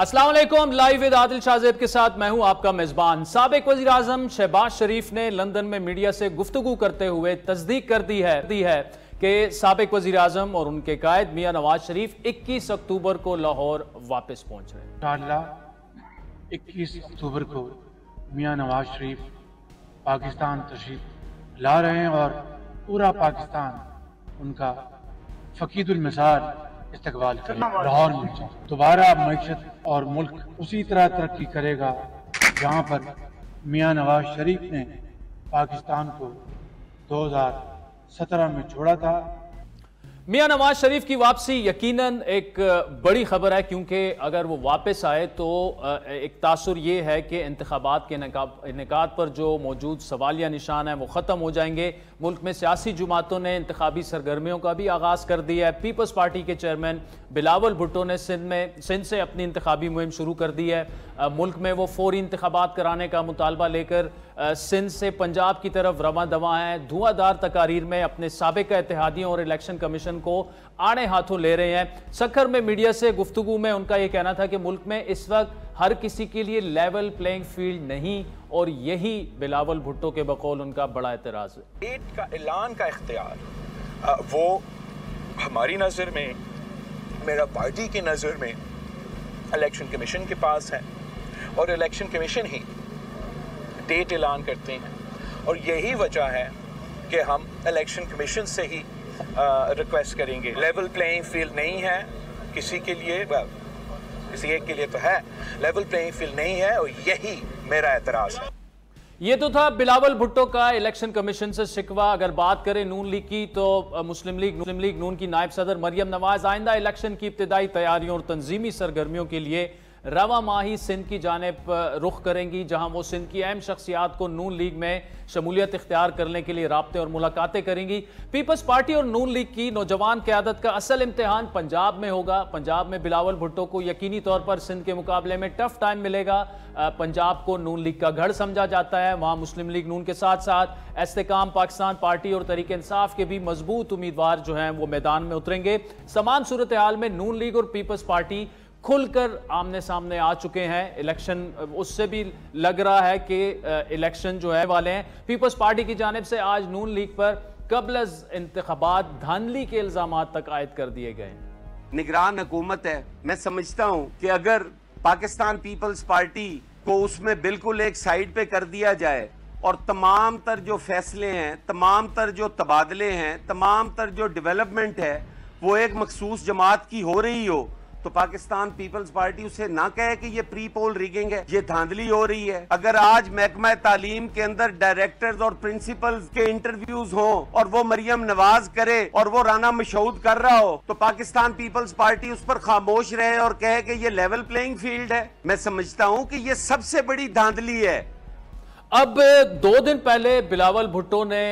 अस्सलाम वालेकुम। Live with Adil Shahzeb के साथ मैं हूं आपका मेजबान। साबिक वजीर आजम शहबाज शरीफ ने लंदन में मीडिया से गुफ्तगू करते हुए तस्दीक कर दी है कि साबिक वजीर आजम और उनके कायद मियां नवाज शरीफ 21 अक्टूबर को लाहौर वापस पहुंच रहे हैं। इंशाअल्लाह 21 अक्टूबर को मियां नवाज शरीफ पाकिस्तान तशरीफ ला रहे हैं और पूरा पाकिस्तान उनका फकीदुल मसार इस्तकबाल करेगा। लाहौर में दोबारा मईशत और मुल्क उसी तरह तरक्की करेगा जहाँ पर मियां नवाज शरीफ ने पाकिस्तान को 2017 में छोड़ा था। मियां नवाज शरीफ की वापसी यकीनन एक बड़ी खबर है, क्योंकि अगर वो वापस आए तो एक तासुर ये है कि इंतखाबात के इनेकाद पर जो मौजूद सवालिया निशान है वो ख़त्म हो जाएंगे। मुल्क में सियासी जुमातों ने इंतखाबी सरगर्मियों का भी आगाज़ कर दिया है। पीपल्स पार्टी के चेयरमैन बिलावल भुट्टो ने सिंध से अपनी इंतखाबी मुहिम शुरू कर दी है। मुल्क में वो फौरी इंतखाबात कराने का मुतालबा लेकर सिंध से पंजाब की तरफ रवां दवा हैं। धुआंधार तकारीर में अपने साबिक इत्तेहादियों और इलेक्शन कमीशन को आड़े हाथों ले रहे हैं। सखर में मीडिया से गुफ्तगू में उनका यह कहना था कि मुल्क में इस वक्त हर किसी के लिए लेवल प्लेइंग फील्ड नहीं, और यही बिलावल भुट्टो के बकौल उनका बड़ा एतराज है। डेट का ऐलान का इख्तियार वो हमारी नज़र में, मेरा पार्टी की नज़र में इलेक्शन कमीशन के पास है, और इलेक्शन कमीशन ही डेट ऐलान करते हैं। और यही वजह है कि हम इलेक्शन कमीशन से ही रिक्वेस्ट करेंगे। लेवल प्लेइंग फील्ड नहीं है किसी के लिए, किसी एक के लिए तो है, लेवल प्लेइंग फील्ड नहीं है, और यही मेरा एतराज है। ये तो था बिलावल भुट्टो का इलेक्शन कमीशन से शिकवा। अगर बात करें नून लीग की तो मुस्लिम लीग नून की नायब सदर मरियम नवाज आइंदा इलेक्शन की इब्तिदाई तैयारियों और तंजीमी सरगर्मियों के लिए रवा माही सिंध की जानिब रुख करेंगी, जहां वो सिंध की अहम शख्सियात को नून लीग में शमूलियत इख्तियार करने के लिए राब्ते और मुलाकातें करेंगी। पीपल्स पार्टी और नून लीग की नौजवान क़यादत का असल इम्तिहान पंजाब में होगा। पंजाब में बिलावल भुट्टो को यकीनी तौर पर सिंध के मुकाबले में टफ टाइम मिलेगा। पंजाब को नून लीग का गढ़ समझा जाता है। वहां मुस्लिम लीग नून के साथ साथ इस्तेकाम पाकिस्तान पार्टी और तरीके इंसाफ के भी मजबूत उम्मीदवार जो हैं वो मैदान में उतरेंगे। समान सूरत हाल में नून लीग और पीपल्स पार्टी खुलकर आमने सामने आ चुके हैं। इलेक्शन उससे भी लग रहा है कि इलेक्शन जो है वाले हैं। पीपल्स पार्टी की जानिब से आज नून लीग पर कबल इंतखाबात धांधली के इल्जामात तक आयद कर दिए गए। निगरान हुकूमत है। मैं समझता हूं कि अगर पाकिस्तान पीपल्स पार्टी को उसमें बिल्कुल एक साइड पे कर दिया जाए और तमाम तर जो फैसले हैं, तमाम तर जो तबादले हैं, तमाम तर जो डेवलपमेंट है वो एक मखसूस जमात की हो रही हो, तो पाकिस्तान पीपल्स पार्टी उसे ना कहे कि ये प्री पोल रिगिंग है, ये धांधली हो रही है। अगर आज महकमा तालीम के अंदर डायरेक्टर्स और प्रिंसिपल्स के इंटरव्यूज हो और वो मरियम नवाज करे और वो राना मशहूद कर रहा हो, तो पाकिस्तान पीपल्स पार्टी उस पर खामोश रहे और कहे कि ये लेवल प्लेइंग फील्ड है। मैं समझता हूं कि ये सबसे बड़ी धांधली है। अब 2 दिन पहले बिलावल भुट्टो ने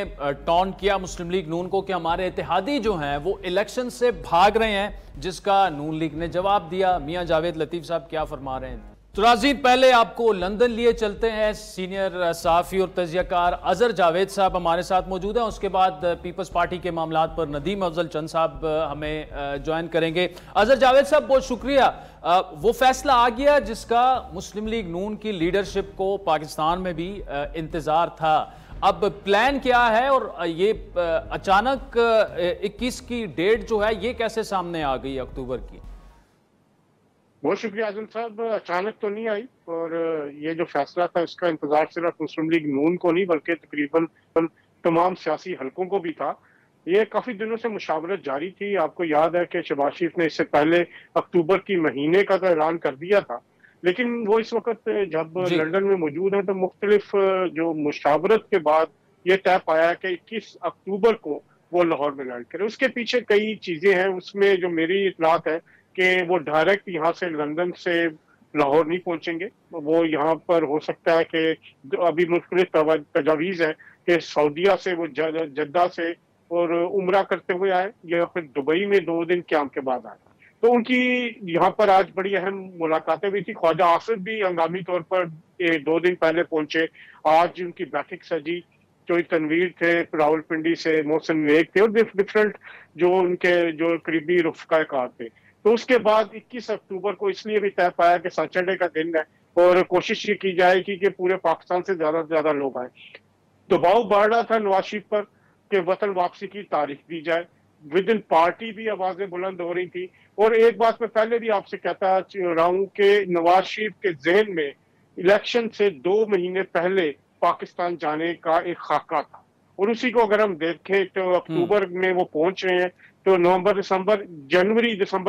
टॉन्ट किया मुस्लिम लीग नून को कि हमारे इत्तेहादी जो हैं वो इलेक्शन से भाग रहे हैं, जिसका नून लीग ने जवाब दिया। मियां जावेद लतीफ साहब क्या फरमा रहे हैं? तो नाज़रीन, पहले आपको लंदन लिए चलते हैं। सीनियर सहाफ़ी और तजियाकार अजहर जावेद साहब हमारे साथ मौजूद हैं। उसके बाद पीपल्स पार्टी के मामलात पर नदीम अफजल चंद साहब हमें ज्वाइन करेंगे। अजहर जावेद साहब, बहुत शुक्रिया। वो फैसला आ गया जिसका मुस्लिम लीग नून की लीडरशिप को पाकिस्तान में भी इंतज़ार था। अब प्लान क्या है, और ये अचानक 21 की डेट जो है ये कैसे सामने आ गई अक्टूबर की? बहुत शुक्रिया आजम साहब। अचानक तो नहीं आई, और ये जो फैसला था इसका इंतजार सिर्फ मुस्लिम लीग नून को नहीं बल्कि तकरीबन तमाम सियासी हलकों को भी था। ये काफी दिनों से मुशावरत जारी थी। आपको याद है कि शहबाज शरीफ ने इससे पहले अक्टूबर की महीने का तो ऐलान कर दिया था, लेकिन वो इस वक्त जब लंदन में मौजूद है तो मुख्तलिफ जो मुशावरत के बाद ये तय पाया कि 21 अक्टूबर को वो लाहौर में लैंड करे। उसके पीछे कई चीजें हैं। उसमें जो मेरी इतलात है कि वो डायरेक्ट यहाँ से लंदन से लाहौर नहीं पहुंचेंगे। वो यहाँ पर हो सकता है कि अभी मुख्तलिफ तजावीज़ है कि सऊदीया से वो जद्दा से और उम्रा करते हुए आए, या फिर दुबई में 2 दिन क्याम के बाद आए। तो उनकी यहाँ पर आज बड़ी अहम मुलाकातें भी थी। ख्वाजा आसिफ भी हंगामी तौर पर 2 दिन पहले पहुंचे। आज उनकी बैठक सजी। जो तनवीर थे रावलपिंडी से, मोहसिन नेक थे, और डिफरेंट जो उनके जो करीबी रफ़्क़ा कार थे। तो उसके बाद 21 अक्टूबर को इसलिए भी तय पाया कि सैटरडे का दिन है और कोशिश ये की जाएगी कि पूरे पाकिस्तान से ज्यादा लोग आए। दबाव बढ़ रहा था नवाज शरीफ पर कि वतन वापसी की तारीख दी जाए, विद इन पार्टी भी आवाजें बुलंद हो रही थी। और एक बात मैं पहले भी आपसे कहता रहा हूं कि नवाज शरीफ के जहन में इलेक्शन से 2 महीने पहले पाकिस्तान जाने का एक खाका था, और उसी को अगर हम देखें तो अक्टूबर में वो पहुंच रहे हैं, तो नवंबर दिसंबर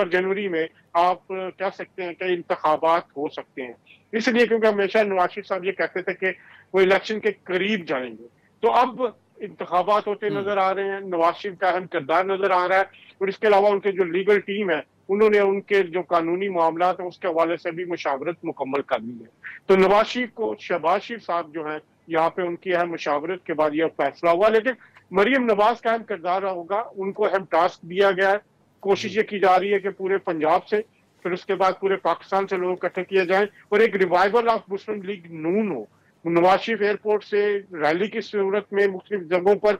जनवरी में आप कह सकते हैं कि इंतखाबात हो सकते हैं। इसलिए क्योंकि हमेशा नवाज शरीफ साहब ये कहते थे कि वो इलेक्शन के करीब जाएंगे, तो अब इंतखाबात होते नजर आ रहे हैं, नवाज शरीफ का अहम किरदार नजर आ रहा है। और इसके अलावा उनके जो लीगल टीम है उन्होंने उनके जो कानूनी मामला है उसके हवाले से भी मुशावरत मुकम्मल कर ली है। तो नवाज शरीफ को शहबाज शरीफ साहब जो है यहाँ पे उनकी अहम मुशावरत के बाद यह फैसला हुआ। लेकिन मरियम नवाज का अहम किरदार होगा, उनको अहम टास्क दिया गया है। कोशिश ये की जा रही है कि पूरे पंजाब से, फिर उसके बाद पूरे पाकिस्तान से लोग इकट्ठे किए जाएं और एक रिवाइवल ऑफ मुस्लिम लीग नून हो। नवाज शरीफ एयरपोर्ट से रैली की सूरत में मुख्तलिफ जगहों पर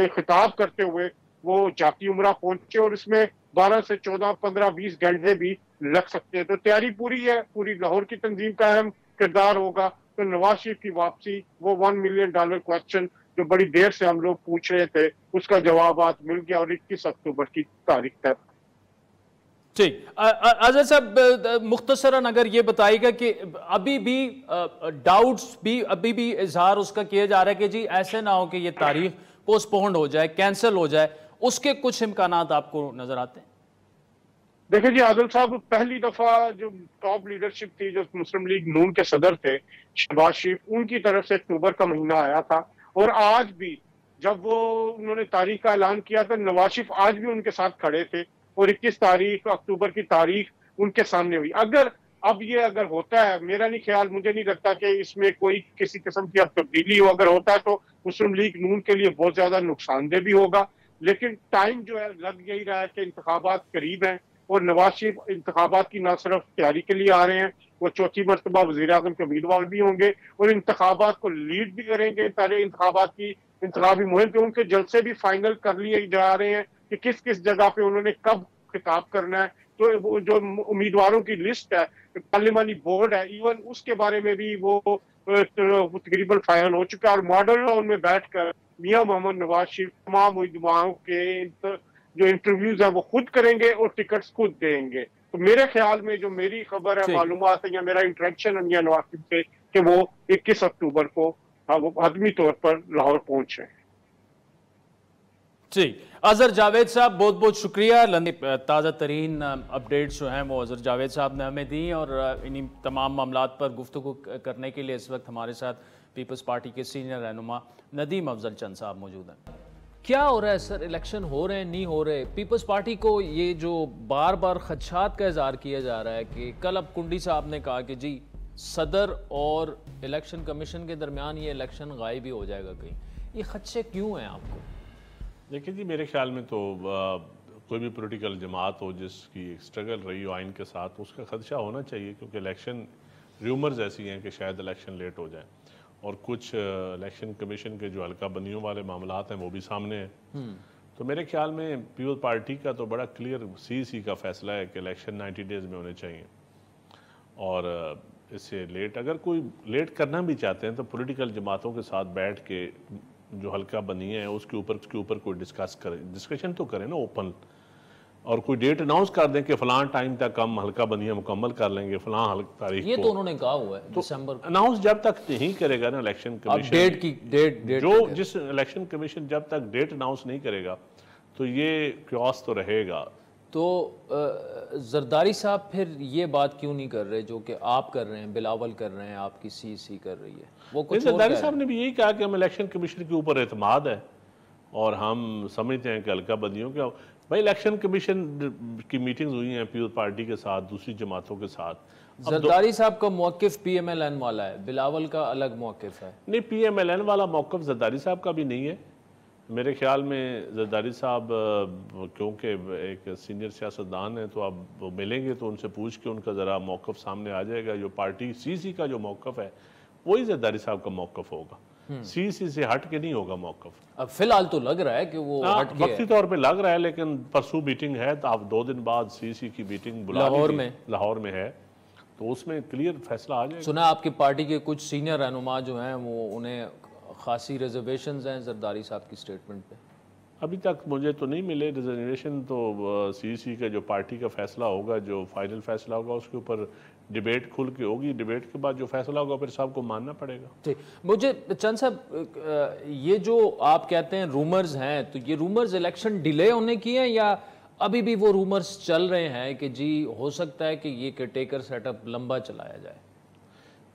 खिताब करते हुए वो जाती उमरा पहुंचे, और इसमें 12 से 14, 15, 20 घंटे भी लग सकते हैं। तो तैयारी पूरी है, पूरी लाहौर की तंजीम का अहम किरदार होगा। तो नवाज शरीफ की वापसी, वो $1 मिलियन क्वेश्चन जो बड़ी देर से हम लोग पूछ रहे थे, उसका जवाब आज मिल गया और 21 अक्टूबर की तारीख तय। ठीक, अजहर साहब मुख्तसरन अगर ये बताइएगा कि अभी भी डाउट्स भी अभी भी इजहार उसका किया जा रहा है कि जी ऐसे ना हो कि ये तारीख पोस्टपोन्ड हो जाए, कैंसिल हो जाए, उसके कुछ इम्कानात आपको नजर आते हैं? देखिए जी आदिल साहब, पहली दफा जो टॉप लीडरशिप थी, जो मुस्लिम लीग नून के सदर थे शहबाज शरीफ, उनकी तरफ से अक्टूबर का महीना आया था। और आज भी जब वो उन्होंने तारीख का ऐलान किया था, नवाज शरीफ आज भी उनके साथ खड़े थे और 21 तारीख अक्टूबर की तारीख उनके सामने हुई। अगर होता है, मेरा नहीं ख्याल, मुझे नहीं लगता कि इसमें कोई किसी किस्म की अब तब्दीली हो। अगर होता है तो मुस्लिम लीग नून के लिए बहुत ज्यादा नुकसानदेह भी होगा। लेकिन टाइम जो है लग यही रहा है कि इंतखाबात करीब हैं और नवाज शरीफ इंतखाबात की न सिर्फ तैयारी के लिए आ रहे हैं, वो चौथी मरतबा वज़ीर आज़म के उम्मीदवार भी होंगे और इंतखाबात को लीड भी करेंगे। पहले इंतखाबात की इंतखाबी मुहिम पे उनके जलसे भी फाइनल कर लिए जा रहे हैं कि किस किस जगह पे उन्होंने कब खिताब करना है। तो वो जो उम्मीदवारों की लिस्ट है, पार्लिमानी बोर्ड है, इवन उसके बारे में भी वो तकरीबन फाइनल हो चुका है। और मॉडल टाउन में बैठकर मियां मोहम्मद नवाज शरीफ तमाम उम्मीदवारों के जो इंटरव्यूज है वो खुद करेंगे और टिकट्स खुद देंगे। तो मेरे ख्याल में जो मेरी खबर है, मालूमात है या मेरा इंटरेक्शन है मियां नवाज शरीफ से, कि वो 21 अक्टूबर को वो आदमी तौर पर लाहौर पहुंचे। जी, अजहर जावेद साहब बहुत बहुत शुक्रिया। ताज़ा तरीन अपडेट्स जो हैं वो अजहर जावेद साहब ने हमें दी और इन्हीं तमाम मामलात पर गुफ्तगू करने के लिए इस वक्त हमारे साथ पीपल्स पार्टी के सीनियर रहनुमा नदीम अफजल चंद साहब मौजूद हैं। क्या हो रहा है सर, इलेक्शन हो रहे हैं नहीं हो रहे? पीपल्स पार्टी को ये जो बार बार खदशात का इजहार किया जा रहा है कि कल अब कुंडी साहब ने कहा कि जी सदर और इलेक्शन कमीशन के दरमियान ये इलेक्शन गायब ही हो जाएगा कहीं, ये खदशे क्यों हैं आपको? देखिए जी, मेरे ख्याल में तो कोई भी पॉलिटिकल जमात हो जिसकी स्ट्रगल रही हो आइन के साथ, उसका खदशा होना चाहिए, क्योंकि इलेक्शन र्यूमर्स ऐसी हैं कि शायद इलेक्शन लेट हो जाए और कुछ इलेक्शन कमीशन के जो हल्का बंदियों वाले मामलात हैं वो भी सामने हैं। तो मेरे ख्याल में पीपल्स पार्टी का तो बड़ा क्लियर CEC का फैसला है कि इलेक्शन 90 डेज़ में होने चाहिए और इससे लेट अगर कोई लेट करना भी चाहते हैं तो पॉलिटिकल जमातों के साथ बैठ के जो हल्का बनिया है उसके ऊपर कोई डिस्कशन तो करें ना ओपन, और कोई डेट अनाउंस कर दें कि फलां टाइम तक हम हल्का बनिया मुकम्मल कर लेंगे फलां तारीख ये तो उन्होंने कहा हुआ है, तो दिसंबर अनाउंस जब तक नहीं करेगा ना इलेक्शन कमीशन, डेट जो जिस इलेक्शन कमीशन जब तक डेट अनाउंस नहीं करेगा तो ये क्योस तो रहेगा। तो जरदारी साहब फिर ये बात क्यों नहीं कर रहे जो कि आप कर रहे हैं, बिलावल कर रहे हैं, आपकी CEC कर रही है? वो कुछ जरदारी साहब ने भी यही कहा कि हम इलेक्शन कमीशन के ऊपर एतमाद है और हम समझते हैं कि हल्का बंदियों के भाई इलेक्शन कमीशन की मीटिंग्स हुई हैं पीपल्स पार्टी के साथ, दूसरी जमातों के साथ। जरदारी साहब का मौक़िफ़ PMLN वाला है, बिलावल का अलग मौक़िफ़ है। नहीं, PMLN वाला मौक़िफ़ जरदारी साहब का भी नहीं है मेरे ख्याल में। जरदारी साहब क्योंकि एक सीनियर सियासतदान है तो अब वो मिलेंगे तो उनसे पूछ के उनका ज़रा मौक़िफ़ सामने आ जाएगा। जो पार्टी CEC का जो मौक़िफ़ है वही जरदारी साहब का मौक़िफ़ होगा। सीसी से हट के नहीं होगा मौकफ। अब फिलहाल तो लग रहा है कि वो हट के वक्ती तौर पे लग रहा है, लेकिन परसों मीटिंग है तो आप 2 दिन बाद सीसी की मीटिंग बुला लाहौर में है, तो उसमें क्लियर फैसला आ जाएगा। सुना आपकी पार्टी के कुछ सीनियर रहनुमा जो हैं वो उन्हें खासी रिजर्वेशंस हैं जरदारी साहब की स्टेटमेंट पे। अभी तक मुझे तो नहीं मिले रिजर्वेशन, तो सीसी का जो पार्टी का फैसला होगा, जो फाइनल फैसला होगा, उसके ऊपर डिबेट खुल के होगी। डिबेट के बाद जो फैसला होगा फिर सबको मानना पड़ेगा। ठीक, मुझे चंद साहब ये जो आप कहते हैं रूमर्स हैं, तो ये रूमर्स इलेक्शन डिले होने की हैं या अभी भी वो रूमर्स चल रहे हैं कि जी हो सकता है कि ये केयर टेकर सेटअप लंबा चलाया जाए?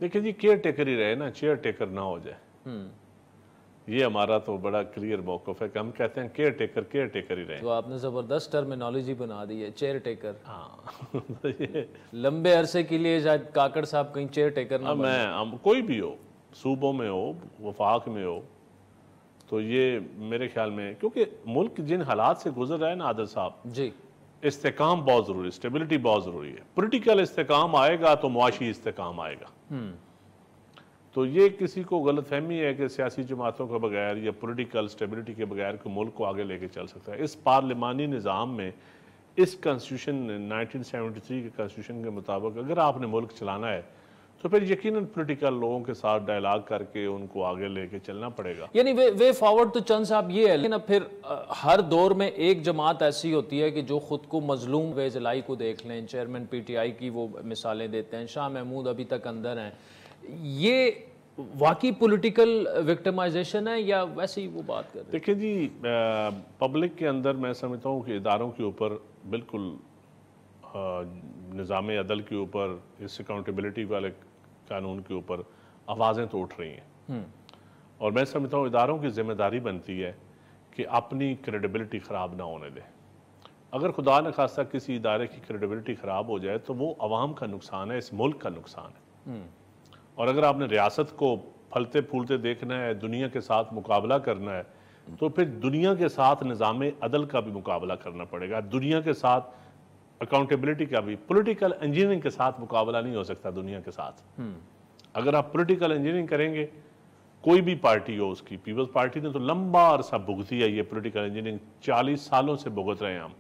देखिए जी, केयर टेकर ही रहे ना, चेयर टेकर ना हो जाए। ये हमारा तो बड़ा क्लियर मौकफ है कि हम कहते हैं केयर टेकर ही रहे। तो आपने जबरदस्त टर्मिनोलॉजी बना दी है, चेयर टेकर। हाँ लंबे अरसे के लिए शायद काकड़ साहब कहीं चेयर टेकर ना मैं कोई भी हो, सूबों में हो, वफाक में हो, तो ये मेरे ख्याल में, क्योंकि मुल्क जिन हालात से गुजर रहा है ना आदिल साहब जी, इस्तेकाम बहुत ज़रूरी है, स्टेबिलिटी बहुत ज़रूरी है। पोलिटिकल इस्तेकाम आएगा तो मुआशी इस्तेकाम आएगा। तो ये किसी को गलतफहमी है कि सियासी जमातों के बगैर या पॉलिटिकल स्टेबिलिटी के बगैर को मुल्क को आगे लेके चल सकता है। इस पार्लिमानी निज़ाम में, इस कॉन्स्टिट्यूशन 1973 के कॉन्स्टिट्यूशन के मुताबिक अगर आपने मुल्क चलाना है तो फिर यकीनन पॉलिटिकल लोगों के साथ डायलॉग करके उनको आगे लेके चलना पड़ेगा। यानी वे फॉरवर्ड तो चंद साहब ये है, लेकिन अब फिर हर दौर में एक जमात ऐसी होती है कि जो खुद को मजलूम वेजलाई को देख लें, चेयरमैन पीटीआई की वो मिसालें देते हैं, शाह महमूद अभी तक अंदर हैं। ये वाकई पॉलिटिकल विक्टिमाइजेशन है या वैसे ही वो बात कर रहे हैं? देखिए जी, पब्लिक के अंदर मैं समझता हूँ कि इदारों के ऊपर बिल्कुल निज़ाम अदल के ऊपर, इस अकाउंटेबिलिटी वाले कानून के ऊपर आवाज़ें तो उठ रही हैं, और मैं समझता हूँ इदारों की जिम्मेदारी बनती है कि अपनी क्रेडिबिलिटी ख़राब ना होने दें। अगर खुदा न खास्ता किसी इदारे की क्रेडिबिलिटी ख़राब हो जाए तो वो अवाम का नुकसान है, इस मुल्क का नुकसान है। और अगर आपने रियासत को फलते फूलते देखना है, दुनिया के साथ मुकाबला करना है, तो फिर दुनिया के साथ निज़ाम अदल का भी मुकाबला करना पड़ेगा, दुनिया के साथ अकाउंटेबिलिटी का भी। पॉलिटिकल इंजीनियरिंग के साथ मुकाबला नहीं हो सकता दुनिया के साथ। अगर आप पॉलिटिकल इंजीनियरिंग करेंगे, कोई भी पार्टी हो, उसकी पीपल्स पार्टी ने तो लंबा अरसा भुगती है ये पॉलिटिकल इंजीनियरिंग, 40 सालों से भुगत रहे हैं हम।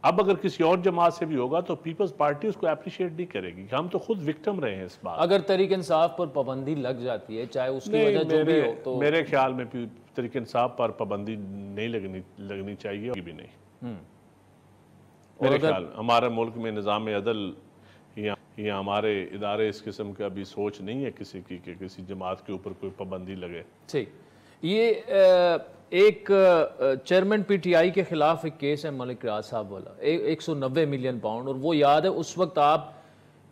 अब अगर किसी और जमात से भी होगा तो पीपल्स पार्टी उसको अप्रिशिएट नहीं करेगी। हम तो खुद विक्टिम रहे हैं इस बात। अगर तहरीक इंसाफ पर पाबंदी लग जाती है, चाहे उसकी वजह जो भी हो, तो मेरे ख्याल में तहरीक इंसाफ पर पाबंदी नहीं लगनी चाहिए भी नहीं। मेरे ख्याल हमारे मुल्क में निज़ाम अदल या हमारे इदारे इस किस्म का भी सोच नहीं है किसी की कि किसी जमात के ऊपर कोई पाबंदी लगे। ठीक, ये एक चेयरमैन पीटीआई के खिलाफ एक केस है मलिक रियाज साहब वाला, 190 मिलियन पाउंड, और वो याद है उस वक्त आप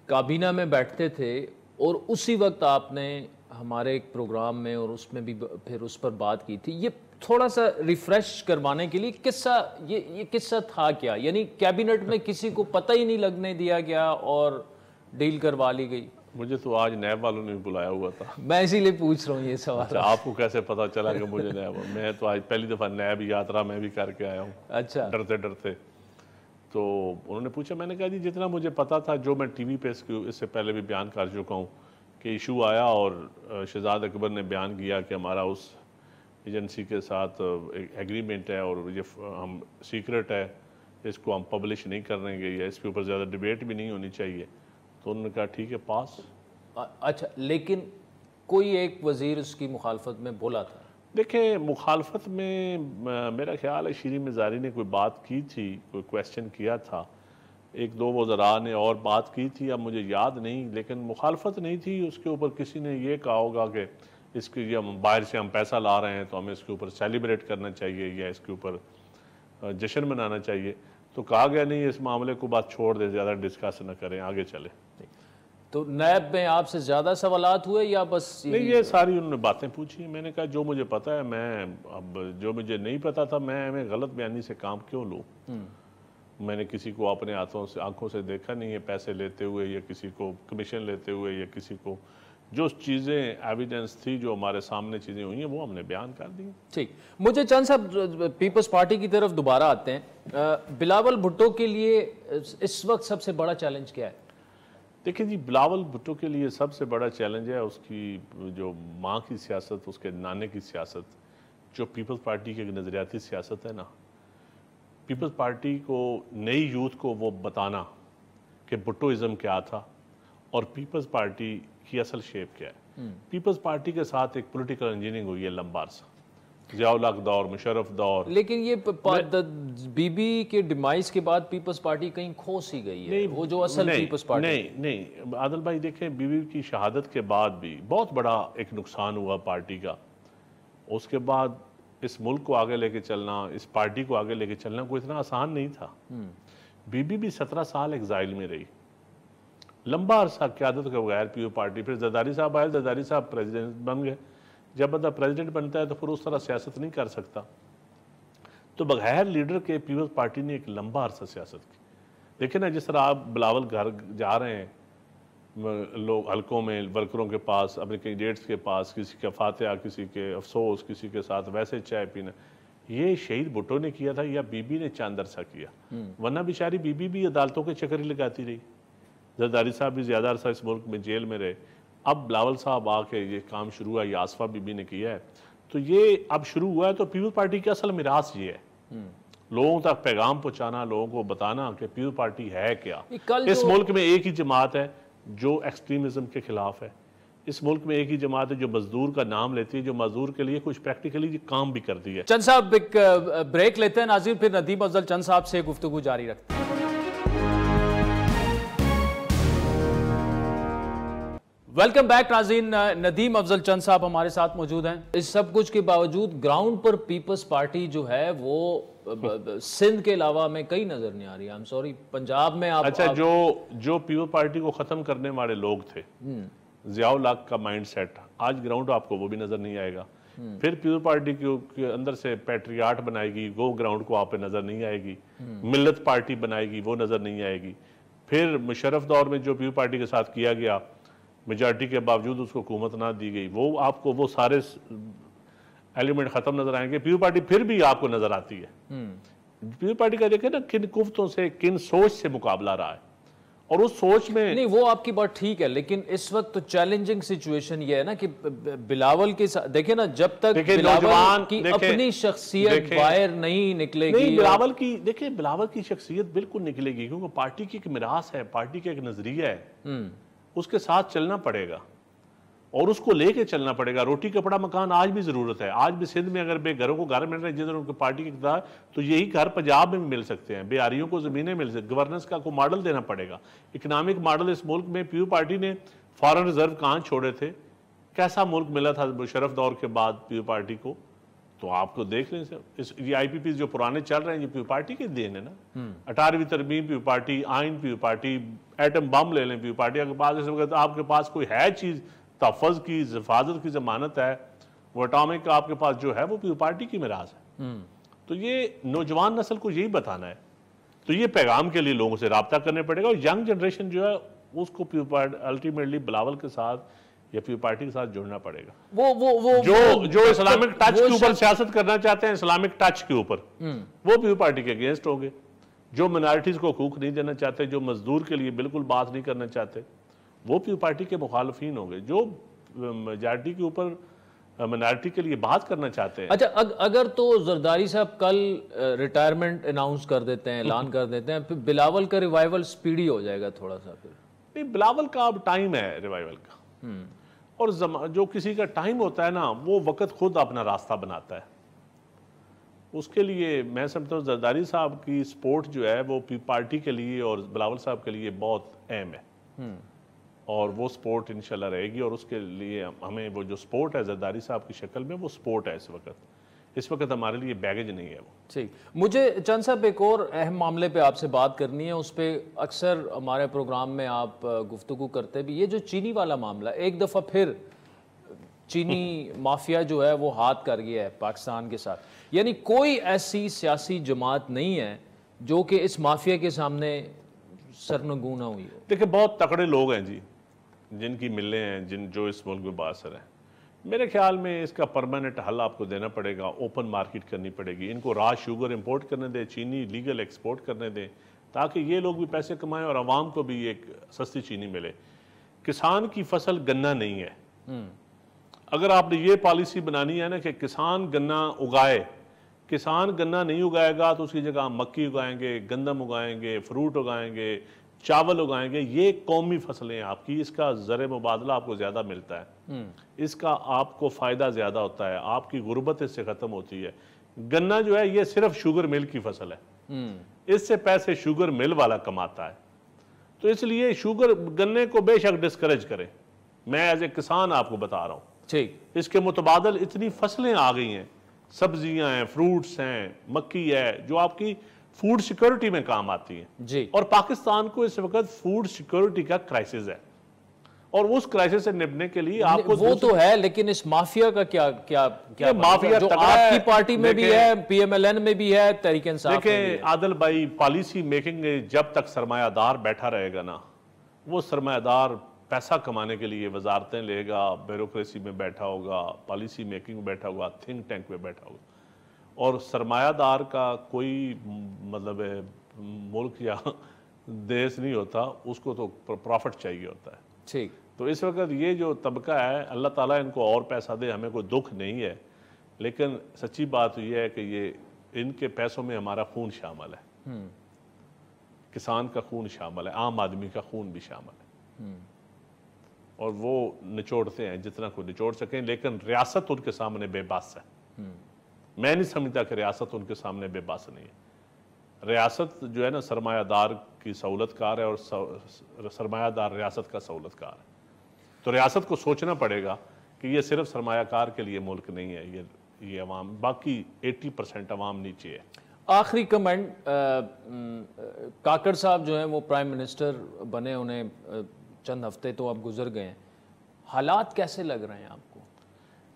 काबीना में बैठते थे और उसी वक्त आपने हमारे एक प्रोग्राम में और उसमें भी फिर उस पर बात की थी। ये थोड़ा सा रिफ्रेश करवाने के लिए किस्सा, ये किस्सा था क्या? यानी कैबिनेट में किसी को पता ही नहीं लगने दिया गया और डील करवा ली गई? मुझे तो आज नैब वालों ने बुलाया हुआ था, मैं इसीलिए पूछ रहा हूँ ये सवाल। अच्छा, आपको कैसे पता चला कि मुझे नैब? मैं तो आज पहली दफ़ा नैब यात्रा में भी करके आया हूँ। अच्छा, डरते डरते। तो उन्होंने पूछा, मैंने कहा जी जितना मुझे पता था, जो मैं टीवी पे इससे पहले भी बयान कर चुका हूँ कि इशू आया और शहजाद अकबर ने बयान किया कि हमारा उस एजेंसी के साथ एक एग्रीमेंट है और ये हम सीक्रेट है, इसको हम पब्लिश नहीं करेंगे या इसके ऊपर ज़्यादा डिबेट भी नहीं होनी चाहिए। तो उन्होंने कहा ठीक है, पास। अच्छा, लेकिन कोई एक वजीर उसकी मुखालफत में बोला था? देखें, मुखालफत में मेरा ख्याल है शीरी मिजारी ने कोई बात की थी, कोई क्वेश्चन किया था, एक दो वज़रा ने और बात की थी, अब मुझे याद नहीं, लेकिन मुखालफत नहीं थी। उसके ऊपर किसी ने ये कहा होगा कि इसके ये हम बाहर से हम पैसा ला रहे हैं तो हमें इसके ऊपर सेलिब्रेट करना चाहिए या इसके ऊपर जश्न मनाना चाहिए। तो कहा गया नहीं, इस मामले को बात छोड़ दे, ज़्यादा डिस्कस न करें, आगे चले। तो नैब में आपसे ज़्यादा सवालात हुए या बस नहीं? ये सारी उन्होंने बातें पूछी। मैंने कहा जो मुझे पता है, मैं अब जो मुझे नहीं पता था मैं गलत बयानी से काम क्यों लूँ? मैंने किसी को अपने हाथों से आंखों से देखा नहीं है पैसे लेते हुए या किसी को कमीशन लेते हुए या किसी को। जो चीज़ें एविडेंस थी, जो हमारे सामने चीज़ें हुई हैं, वो हमने बयान कर दी। ठीक, मुझे चंद साहब पीपल्स पार्टी की तरफ दोबारा आते हैं। बिलावल भुट्टो के लिए इस वक्त सबसे बड़ा चैलेंज क्या है? देखिए जी, बिलावल भुट्टो के लिए सबसे बड़ा चैलेंज है उसकी जो माँ की सियासत, उसके नाने की सियासत, जो पीपल्स पार्टी की एक नज़रियाती सियासत है ना। पीपल्स पार्टी को, नई यूथ को वो बताना कि भुट्टोइज़म क्या था और पीपल्स पार्टी की असल शेप क्या है। पीपल्स पार्टी के साथ एक पॉलिटिकल इंजीनियरिंग हुई है लंबा अरसा, ज़ियाउल हक दौर, मुशर्रफ दौर, लेकिन ये बीबी के डिमाइस के बाद पीपल्स पार्टी कहीं खो सी गई है। वो जो असल पीपल्स पार्टी नहीं आदिल भाई, देखें बीबी की शहादत के बाद भी बहुत बड़ा एक नुकसान हुआ पार्टी का। उसके बाद इस मुल्क को आगे लेके चलना, इस पार्टी को आगे लेके चलना कोई इतना आसान नहीं था। बीबी भी 17 साल एग्जाइल में रही, लंबा अरसा क़यादत के बगैर पीओ पार्टी। फिर जरदारी साहब आए, जरदारी साहब प्रेसिडेंट बन गए। जब बंदा प्रेसिडेंट बनता है तो फिर उस तरह सियासत नहीं कर सकता। तो बगैर लीडर के पीपल्स पार्टी ने एक लंबा अरसा सियासत की। देखिए ना, जिस तरह आप बिलावल घर जा रहे हैं, लोग हलकों में वर्करों के पास, अपने कैंडिडेट्स के पास, किसी का फातिहा, किसी के अफसोस, किसी के साथ वैसे चाय पीना, ये शहीद भुट्टो ने किया था या बीबी ने चांद अरसा किया? वरना बेचारी बीबी भी अदालतों के चक्कर ही लगाती रही। जरदारी साहब भी ज़्यादा अरसा इस मुल्क में जेल में रहे। अब बिलावल साहब आके ये काम शुरू हुआ, ये आसफा बीबी ने किया है, तो ये अब शुरू हुआ है। तो पीपल्स पार्टी की असल मिरास ये है, लोगों तक पैगाम पहुंचाना, लोगों को बताना कि पीपल्स पार्टी है क्या। इस मुल्क में एक ही जमात है जो एक्सट्रीमिज्म के खिलाफ है। इस मुल्क में एक ही जमात है जो मजदूर का नाम लेती है, जो मजदूर के लिए कुछ प्रैक्टिकली काम भी करती है। चंद साहब एक ब्रेक लेते हैं नाज़रीन, फिर नदीम अफजल चंद साहब से गुफ्तगू जारी रखते हैं। वेलकम बैक नाज़रीन, नदीम अफजल चंद साहब हमारे साथ मौजूद हैं। इस सब कुछ के बावजूद ग्राउंड पर पीपल्स पार्टी जो है वो सिंध के अलावा में कहीं नजर नहीं आ रही। आई एम सॉरी, पंजाब में आप अच्छा, जो पीपल्स पार्टी को खत्म करने वाले लोग थे, ज़ियाउल हक का माइंड सेट, आज ग्राउंड आपको वो भी नजर नहीं आएगा। फिर पीपल्स पार्टी के अंदर से पैट्रियाट बनाएगी, वो ग्राउंड को आप पे नजर नहीं आएगी। मिल्लत पार्टी बनाएगी, वो नजर नहीं आएगी। फिर मुशर्रफ दौर में जो पीपल्स पार्टी के साथ किया गया, मेजॉरिटी के बावजूद उसको हुकूमत ना दी गई, वो आपको वो सारे एलिमेंट खत्म नजर आएंगे। पीपल्स पार्टी फिर भी आपको नजर आती है। पीपल्स पार्टी का देखें ना, किन कुफ्तों से, किन सोच से मुकाबला रहा है, और उस सोच में नहीं, वो आपकी बात ठीक है, लेकिन इस वक्त तो चैलेंजिंग सिचुएशन ये है ना कि बिलावल के साथ देखिए ना, जब तक बिलावल की अपनी शख्सियत बाहर नहीं निकलेगी, नहीं बिलावल की, देखिए बिलावल की शख्सियत बिल्कुल निकलेगी, क्योंकि पार्टी की एक मिरास है, पार्टी का एक नजरिया है, उसके साथ चलना पड़ेगा और उसको लेके चलना पड़ेगा। रोटी कपड़ा मकान आज भी जरूरत है। आज भी सिंध में अगर बेघरों को घर मिल रहे हैं जिधर उनकी पार्टी की इक़्तिदार, तो यही घर पंजाब में भी मिल सकते हैं। बेहारियों को जमीनें मिल सकती, गवर्नेंस का कोई मॉडल देना पड़ेगा, इकोनॉमिक मॉडल। इस मुल्क में पीपल्स पार्टी ने फॉरेन रिजर्व कहाँ छोड़े थे, कैसा मुल्क मिला था मुशर्रफ दौर के बाद पीपल्स पार्टी को, तो आपको देख लें। ये IPP जो पुराने चल रहे हैं, ये पीपल्स पार्टी के देन है ना। 18वीं तरमीम पीपल्स पार्टी, आइन पीपल्स पार्टी, एटम बम ले लें पीपल्स पार्टी। अगर पास इस वक्त आपके पास कोई है चीज़, तहफ़्फ़ुज़ की, हिफाजत की ज़मानत है, वो एटॉमिक का आपके पास जो है, वो पीपल्स पार्टी की मिराज है। तो ये नौजवान नस्ल को यही बताना है, तो ये पैगाम के लिए लोगों से रब्ता करने पड़ेगा। और यंग जनरेशन जो है उसको पीपल्स पार्टी अल्टीमेटली बिलावल के साथ या पीपल्स पार्टी के साथ जोड़ना पड़ेगा। वो जो इस्लामिक टच के ऊपर सियासत करना चाहते हैं, इस्लामिक टच के ऊपर, वो पीपल्स पार्टी के अगेंस्ट होंगे। जो मिनॉरिटीज को हकूक नहीं देना चाहते, जो मजदूर के लिए बिल्कुल बात नहीं करना चाहते, वो पीपल्स पार्टी के मुखालफिन होंगे। जो मेजॉरिटी के ऊपर मिनॉरिटी के लिए बात करना चाहते हैं। अच्छा, अगर तो जरदारी साहब कल रिटायरमेंट अनाउंस कर देते हैं, ऐलान कर देते हैं, फिर बिलावल का रिवाइवल स्पीडी हो जाएगा थोड़ा सा। फिर नहीं, बिलावल का अब टाइम है रिवाइवल का, और जो किसी का टाइम होता है ना, वो वक्त खुद अपना रास्ता बनाता है। उसके लिए मैं समझता हूँ जरदारी साहब की सपोर्ट जो है वो पार्टी के लिए और बिलावल साहब के लिए बहुत अहम है, और वो सपोर्ट इंशाल्लाह रहेगी। और उसके लिए हमें वो जो सपोर्ट है जरदारी साहब की शक्ल में, वो सपोर्ट है इस वक्त हमारे लिए बैगेज नहीं है वो। ठीक, मुझे चंद साहब एक और अहम मामले पे आपसे बात करनी है। उस पर अक्सर हमारे प्रोग्राम में आप गुफ्तगू करते भी, ये जो चीनी वाला मामला, एक दफ़ा फिर चीनी माफिया जो है वो हाथ कर गया है पाकिस्तान के साथ। यानी कोई ऐसी सियासी जमात नहीं है जो कि इस माफिया के सामने सरनगू ना हुई हो। देखिए, बहुत तकड़े लोग हैं जी, जिनकी मिले हैं, जो इस मुल्क में बासर हैं। मेरे ख्याल में इसका परमानेंट हल आपको देना पड़ेगा, ओपन मार्केट करनी पड़ेगी। इनको रॉ शुगर इंपोर्ट करने दें, चीनी लीगल एक्सपोर्ट करने दें, ताकि ये लोग भी पैसे कमाएं और आवाम को भी एक सस्ती चीनी मिले। किसान की फसल गन्ना नहीं है। अगर आपने ये पॉलिसी बनानी है ना कि किसान गन्ना उगाए, किसान गन्ना नहीं उगाएगा तो उसकी जगह मक्की उगाएंगे, गंदम उगाएंगे, फ्रूट उगाएंगे, चावल उगाएंगे, ये कौमी फसलें हैं आपकी, इसका ज़र मुबादला आपको ज़्यादा मिलता है, इसका आपको फ़ायदा ज़्यादा होता है, आपकी गुर्बत इससे ख़त्म होती है। गन्ना जो है ये सिर्फ शुगर मिल की फसल है, इससे पैसे शुगर मिल वाला कमाता है। तो इसलिए शुगर गन्ने को बेशक डिस्करेज करें, मैं एज ए किसान आपको बता रहा हूँ। ठीक, इसके मुतबादल इतनी फसलें आ गई हैं, सब्जियां हैं, फ्रूट्स हैं, मक्की है, जो आपकी फूड सिक्योरिटी में काम आती है जी। और पाकिस्तान को इस वक्त फूड सिक्योरिटी का क्राइसिस है, और उस क्राइसिस से निपटने के लिए आपको वो तो है, लेकिन इस माफिया का क्या क्या क्या माफिया जो आपकी पार्टी में भी है, पीएमएलएन में भी है, तहरीक इंसाफ में भी है। देखिए आदिल भाई, पॉलिसी मेकिंग जब तक सरमायादार बैठा रहेगा ना, वो सरमायादार पैसा कमाने के लिए वजारतें लेगा, ब्यूरोक्रेसी में बैठा होगा, पॉलिसी मेकिंग में बैठा होगा, थिंक टैंक में बैठा होगा, और सरमायादार का कोई मतलब मुल्क या देश नहीं होता, उसको तो प्रॉफिट चाहिए होता है। ठीक, तो इस वक्त ये जो तबका है, अल्लाह ताला इनको और पैसा दे, हमें कोई दुख नहीं है, लेकिन सच्ची बात ये है कि ये इनके पैसों में हमारा खून शामिल है, किसान का खून शामिल है, आम आदमी का खून भी शामिल है, और वो निचोड़ते हैं जितना को निचोड़ सकें, लेकिन रियासत उनके सामने बेबस है। मैं नहीं समझता कि रियासत उनके सामने बेबस नहीं है। रियासत जो है ना, सरमायादार की सहूलतकार है, और सरमायादार रियासत का सहूलतकार है। तो रियासत को सोचना पड़ेगा कि ये सिर्फ सरमायाकार के लिए मुल्क नहीं है, ये अवाम, बाकी 80% अवाम नीचे है। आखिरी कमेंट, काकड़ साहब जो हैं वो प्राइम मिनिस्टर बने, उन्हें चंद हफ्ते तो अब गुजर गए हैं, हालात कैसे लग रहे हैं आपको?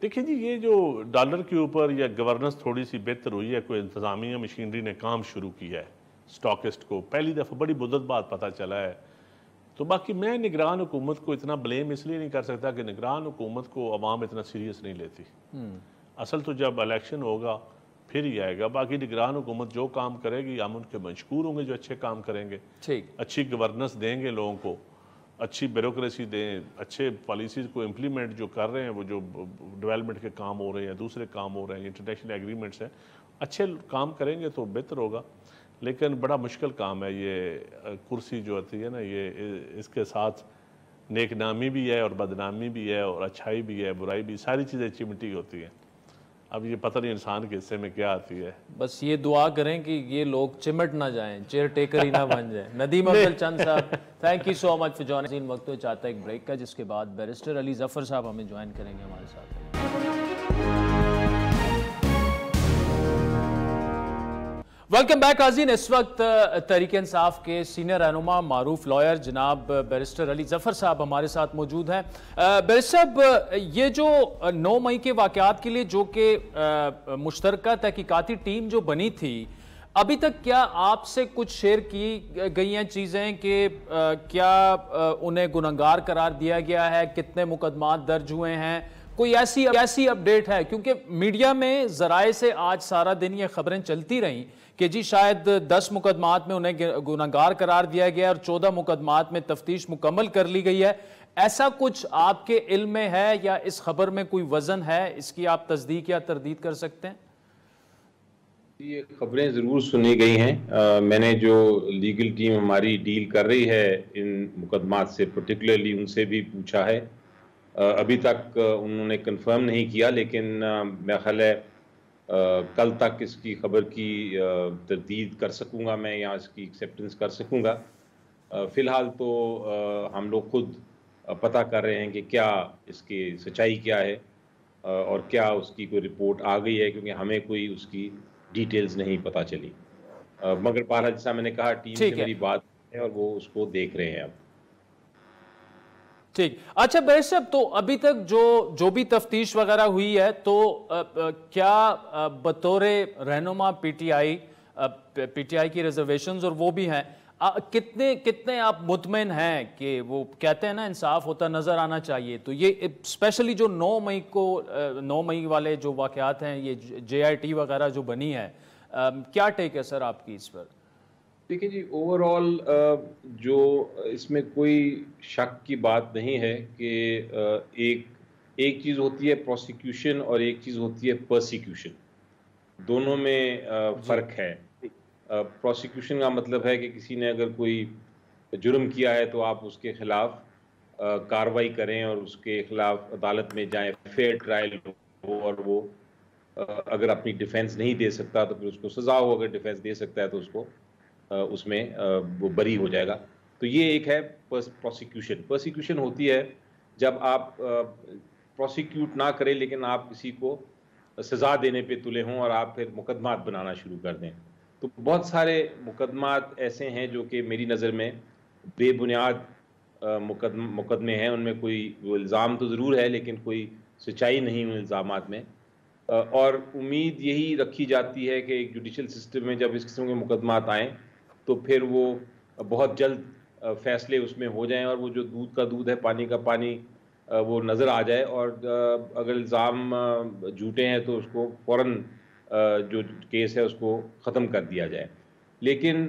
देखिए जी, ये जो डॉलर के ऊपर या गवर्नेंस थोड़ी सी बेहतर हुई है, कोई इंतज़ामिया मशीनरी ने काम शुरू किया है, स्टॉकिस्ट को पहली दफ़ा बड़ी मुद्दत बाद पता चला है। तो बाकी मैं निगरान हुकूमत को इतना ब्लेम इसलिए नहीं कर सकता कि निगरान हुकूमत को अवाम इतना सीरियस नहीं लेती। असल तो जब इलेक्शन होगा फिर ही आएगा। बाकी निगरान हुकूमत जो काम करेगी हम उनके मशकूर होंगे, जो अच्छे काम करेंगे, ठीक, अच्छी गवर्नेंस देंगे लोगों को, अच्छी ब्यूरोक्रेसी दें, अच्छे पॉलिसीज़ को इम्प्लीमेंट जो कर रहे हैं, वो जो डेवलपमेंट के काम हो रहे हैं, दूसरे काम हो रहे हैं, इंटरनेशनल एग्रीमेंट्स हैं, अच्छे काम करेंगे तो बेहतर होगा। लेकिन बड़ा मुश्किल काम है ये कुर्सी जो होती है ना, ये इसके साथ नेकनामी भी है और बदनामी भी है और अच्छाई भी है, बुराई भी, सारी चीज़ें चिमटी होती हैं। अब ये पता नहीं इंसान के हिस्से में क्या आती है। बस ये दुआ करें कि ये लोग चिमट ना जाएं, चेयर टेकर ही ना बन जाएं। नदीम अफजल चंद साहब, thank you so much for joining. वक्त तो चाहता है एक ब्रेक का, जिसके बाद बैरिस्टर अली जफर साहब हमें ज्वाइन करेंगे हमारे साथ। वेलकम बैक नाज़रीन। इस वक्त तहरीक इंसाफ के सीनियर रहनुमा मारूफ लॉयर जनाब बैरिस्टर अली जफर साहब हमारे साथ मौजूद हैं। बैरिस्टर साहब, ये जो 9 मई के वाक़यात के लिए जो कि मुश्तरका तहकीकाती टीम जो बनी थी, अभी तक क्या आपसे कुछ शेयर की गई हैं चीज़ें कि क्या उन्हें गुनहगार करार दिया गया है, कितने मुकदमात दर्ज हुए हैं, कोई ऐसी अपडेट है? क्योंकि मीडिया में ज़राए से आज सारा दिन ये खबरें चलती रहीं कि जी शायद 10 मुकदमात में उन्हें गुनहगार करार दिया गया और 14 मुकदमात में तफ्तीश मुकम्मल कर ली गई है। ऐसा कुछ आपके इल्म में है या इस खबर में कोई वजन है, इसकी आप तस्दीक या तरदीद कर सकते हैं? ये खबरें ज़रूर सुनी गई हैं। मैंने जो लीगल टीम हमारी डील कर रही है इन मुकदमात से, पर्टिकुलरली उनसे भी पूछा है। अभी तक उन्होंने कंफर्म नहीं किया, लेकिन मेरा ख्याल है कल तक इसकी खबर की तरदीद कर सकूंगा मैं, या इसकी एक्सेप्टेंस कर सकूंगा। फ़िलहाल तो हम लोग खुद पता कर रहे हैं कि क्या इसकी सच्चाई क्या है और क्या उसकी कोई रिपोर्ट आ गई है, क्योंकि हमें कोई उसकी डिटेल्स नहीं पता चली। मगर बहरहाल जैसा मैंने कहा, टीम से मेरी बात है और वो उसको देख रहे हैं अब। ठीक, अच्छा बैरिस्टर साहब, तो अभी तक जो भी तफ्तीश वगैरह हुई है, तो क्या बतौरे रहनुमा पीटीआई की रिजर्वेशंस और वो भी हैं, कितने आप मुतमईन हैं कि वो कहते हैं ना इंसाफ होता नजर आना चाहिए? तो ये स्पेशली जो 9 मई वाले जो वाकयात हैं, ये JIT वगैरह जो बनी है, क्या टेक है सर आपकी इस पर? देखिए जी, ओवरऑल जो इसमें कोई शक की बात नहीं है कि एक चीज़ होती है प्रोसिक्यूशन और एक चीज़ होती है परसिक्यूशन। दोनों में जी। फ़र्क है। प्रोसिक्यूशन का मतलब है कि किसी ने अगर कोई जुर्म किया है तो आप उसके खिलाफ कार्रवाई करें और उसके खिलाफ अदालत में जाएं, फेयर ट्रायल हो, और वो अगर अपनी डिफेंस नहीं दे सकता तो फिर उसको सजा हो, अगर डिफेंस दे सकता है तो उसको उसमें वो बरी हो जाएगा। तो ये एक है प्रोसिक्यूशन। प्रोसिक्यूशन होती है जब आप प्रोसिक्यूट ना करें लेकिन आप किसी को सजा देने पे तुले हों और आप फिर मुकदमात बनाना शुरू कर दें। तो बहुत सारे मुकदमात ऐसे हैं जो कि मेरी नज़र में बेबुनियाद मुकदमे हैं। उनमें कोई वो इल्ज़ाम तो ज़रूर है लेकिन कोई सच्चाई नहीं उन इल्ज़ामात में। और उम्मीद यही रखी जाती है कि एक जुडिशल सिस्टम में जब इस किस्म के मुकदमात आएँ तो फिर वो बहुत जल्द फैसले उसमें हो जाएं और वो जो दूध का दूध है, पानी का पानी वो नज़र आ जाए, और अगर इल्ज़ाम झूठे हैं तो उसको फ़ौरन जो केस है उसको ख़त्म कर दिया जाए। लेकिन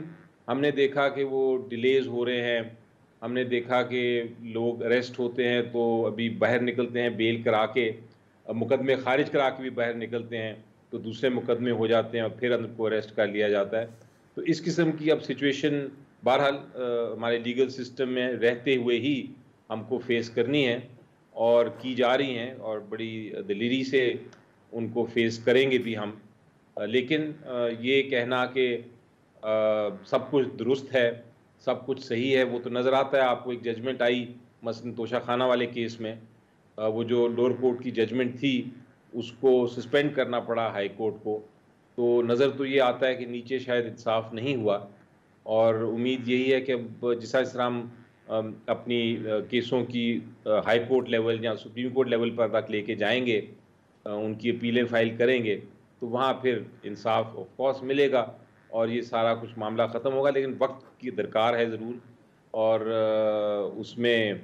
हमने देखा कि वो डिलेज़ हो रहे हैं, हमने देखा कि लोग अरेस्ट होते हैं तो अभी बाहर निकलते हैं बेल करा के, मुकदमे खारिज करा के भी बाहर निकलते हैं तो दूसरे मुकदमे हो जाते हैं और फिर उनको अरेस्ट कर लिया जाता है। तो इस किस्म की अब सिचुएशन बहरहाल हमारे लीगल सिस्टम में रहते हुए ही हमको फेस करनी है और की जा रही हैं, और बड़ी दिलेरी से उनको फेस करेंगे भी हम। लेकिन ये कहना कि सब कुछ दुरुस्त है, सब कुछ सही है, वो तो नज़र आता है आपको। एक जजमेंट आई मसलन तोशाखाना वाले केस में, वो जो लोअर कोर्ट की जजमेंट थी उसको सस्पेंड करना पड़ा हाई कोर्ट को। तो नज़र तो ये आता है कि नीचे शायद इंसाफ नहीं हुआ, और उम्मीद यही है कि अब जिस तरह हम अपनी केसों की हाई कोर्ट लेवल या सुप्रीम कोर्ट लेवल पर तक लेके जाएंगे, उनकी अपीलें फाइल करेंगे, तो वहाँ फिर इंसाफ ऑफ कोर्स मिलेगा और ये सारा कुछ मामला ख़त्म होगा। लेकिन वक्त की दरकार है ज़रूर, और उसमें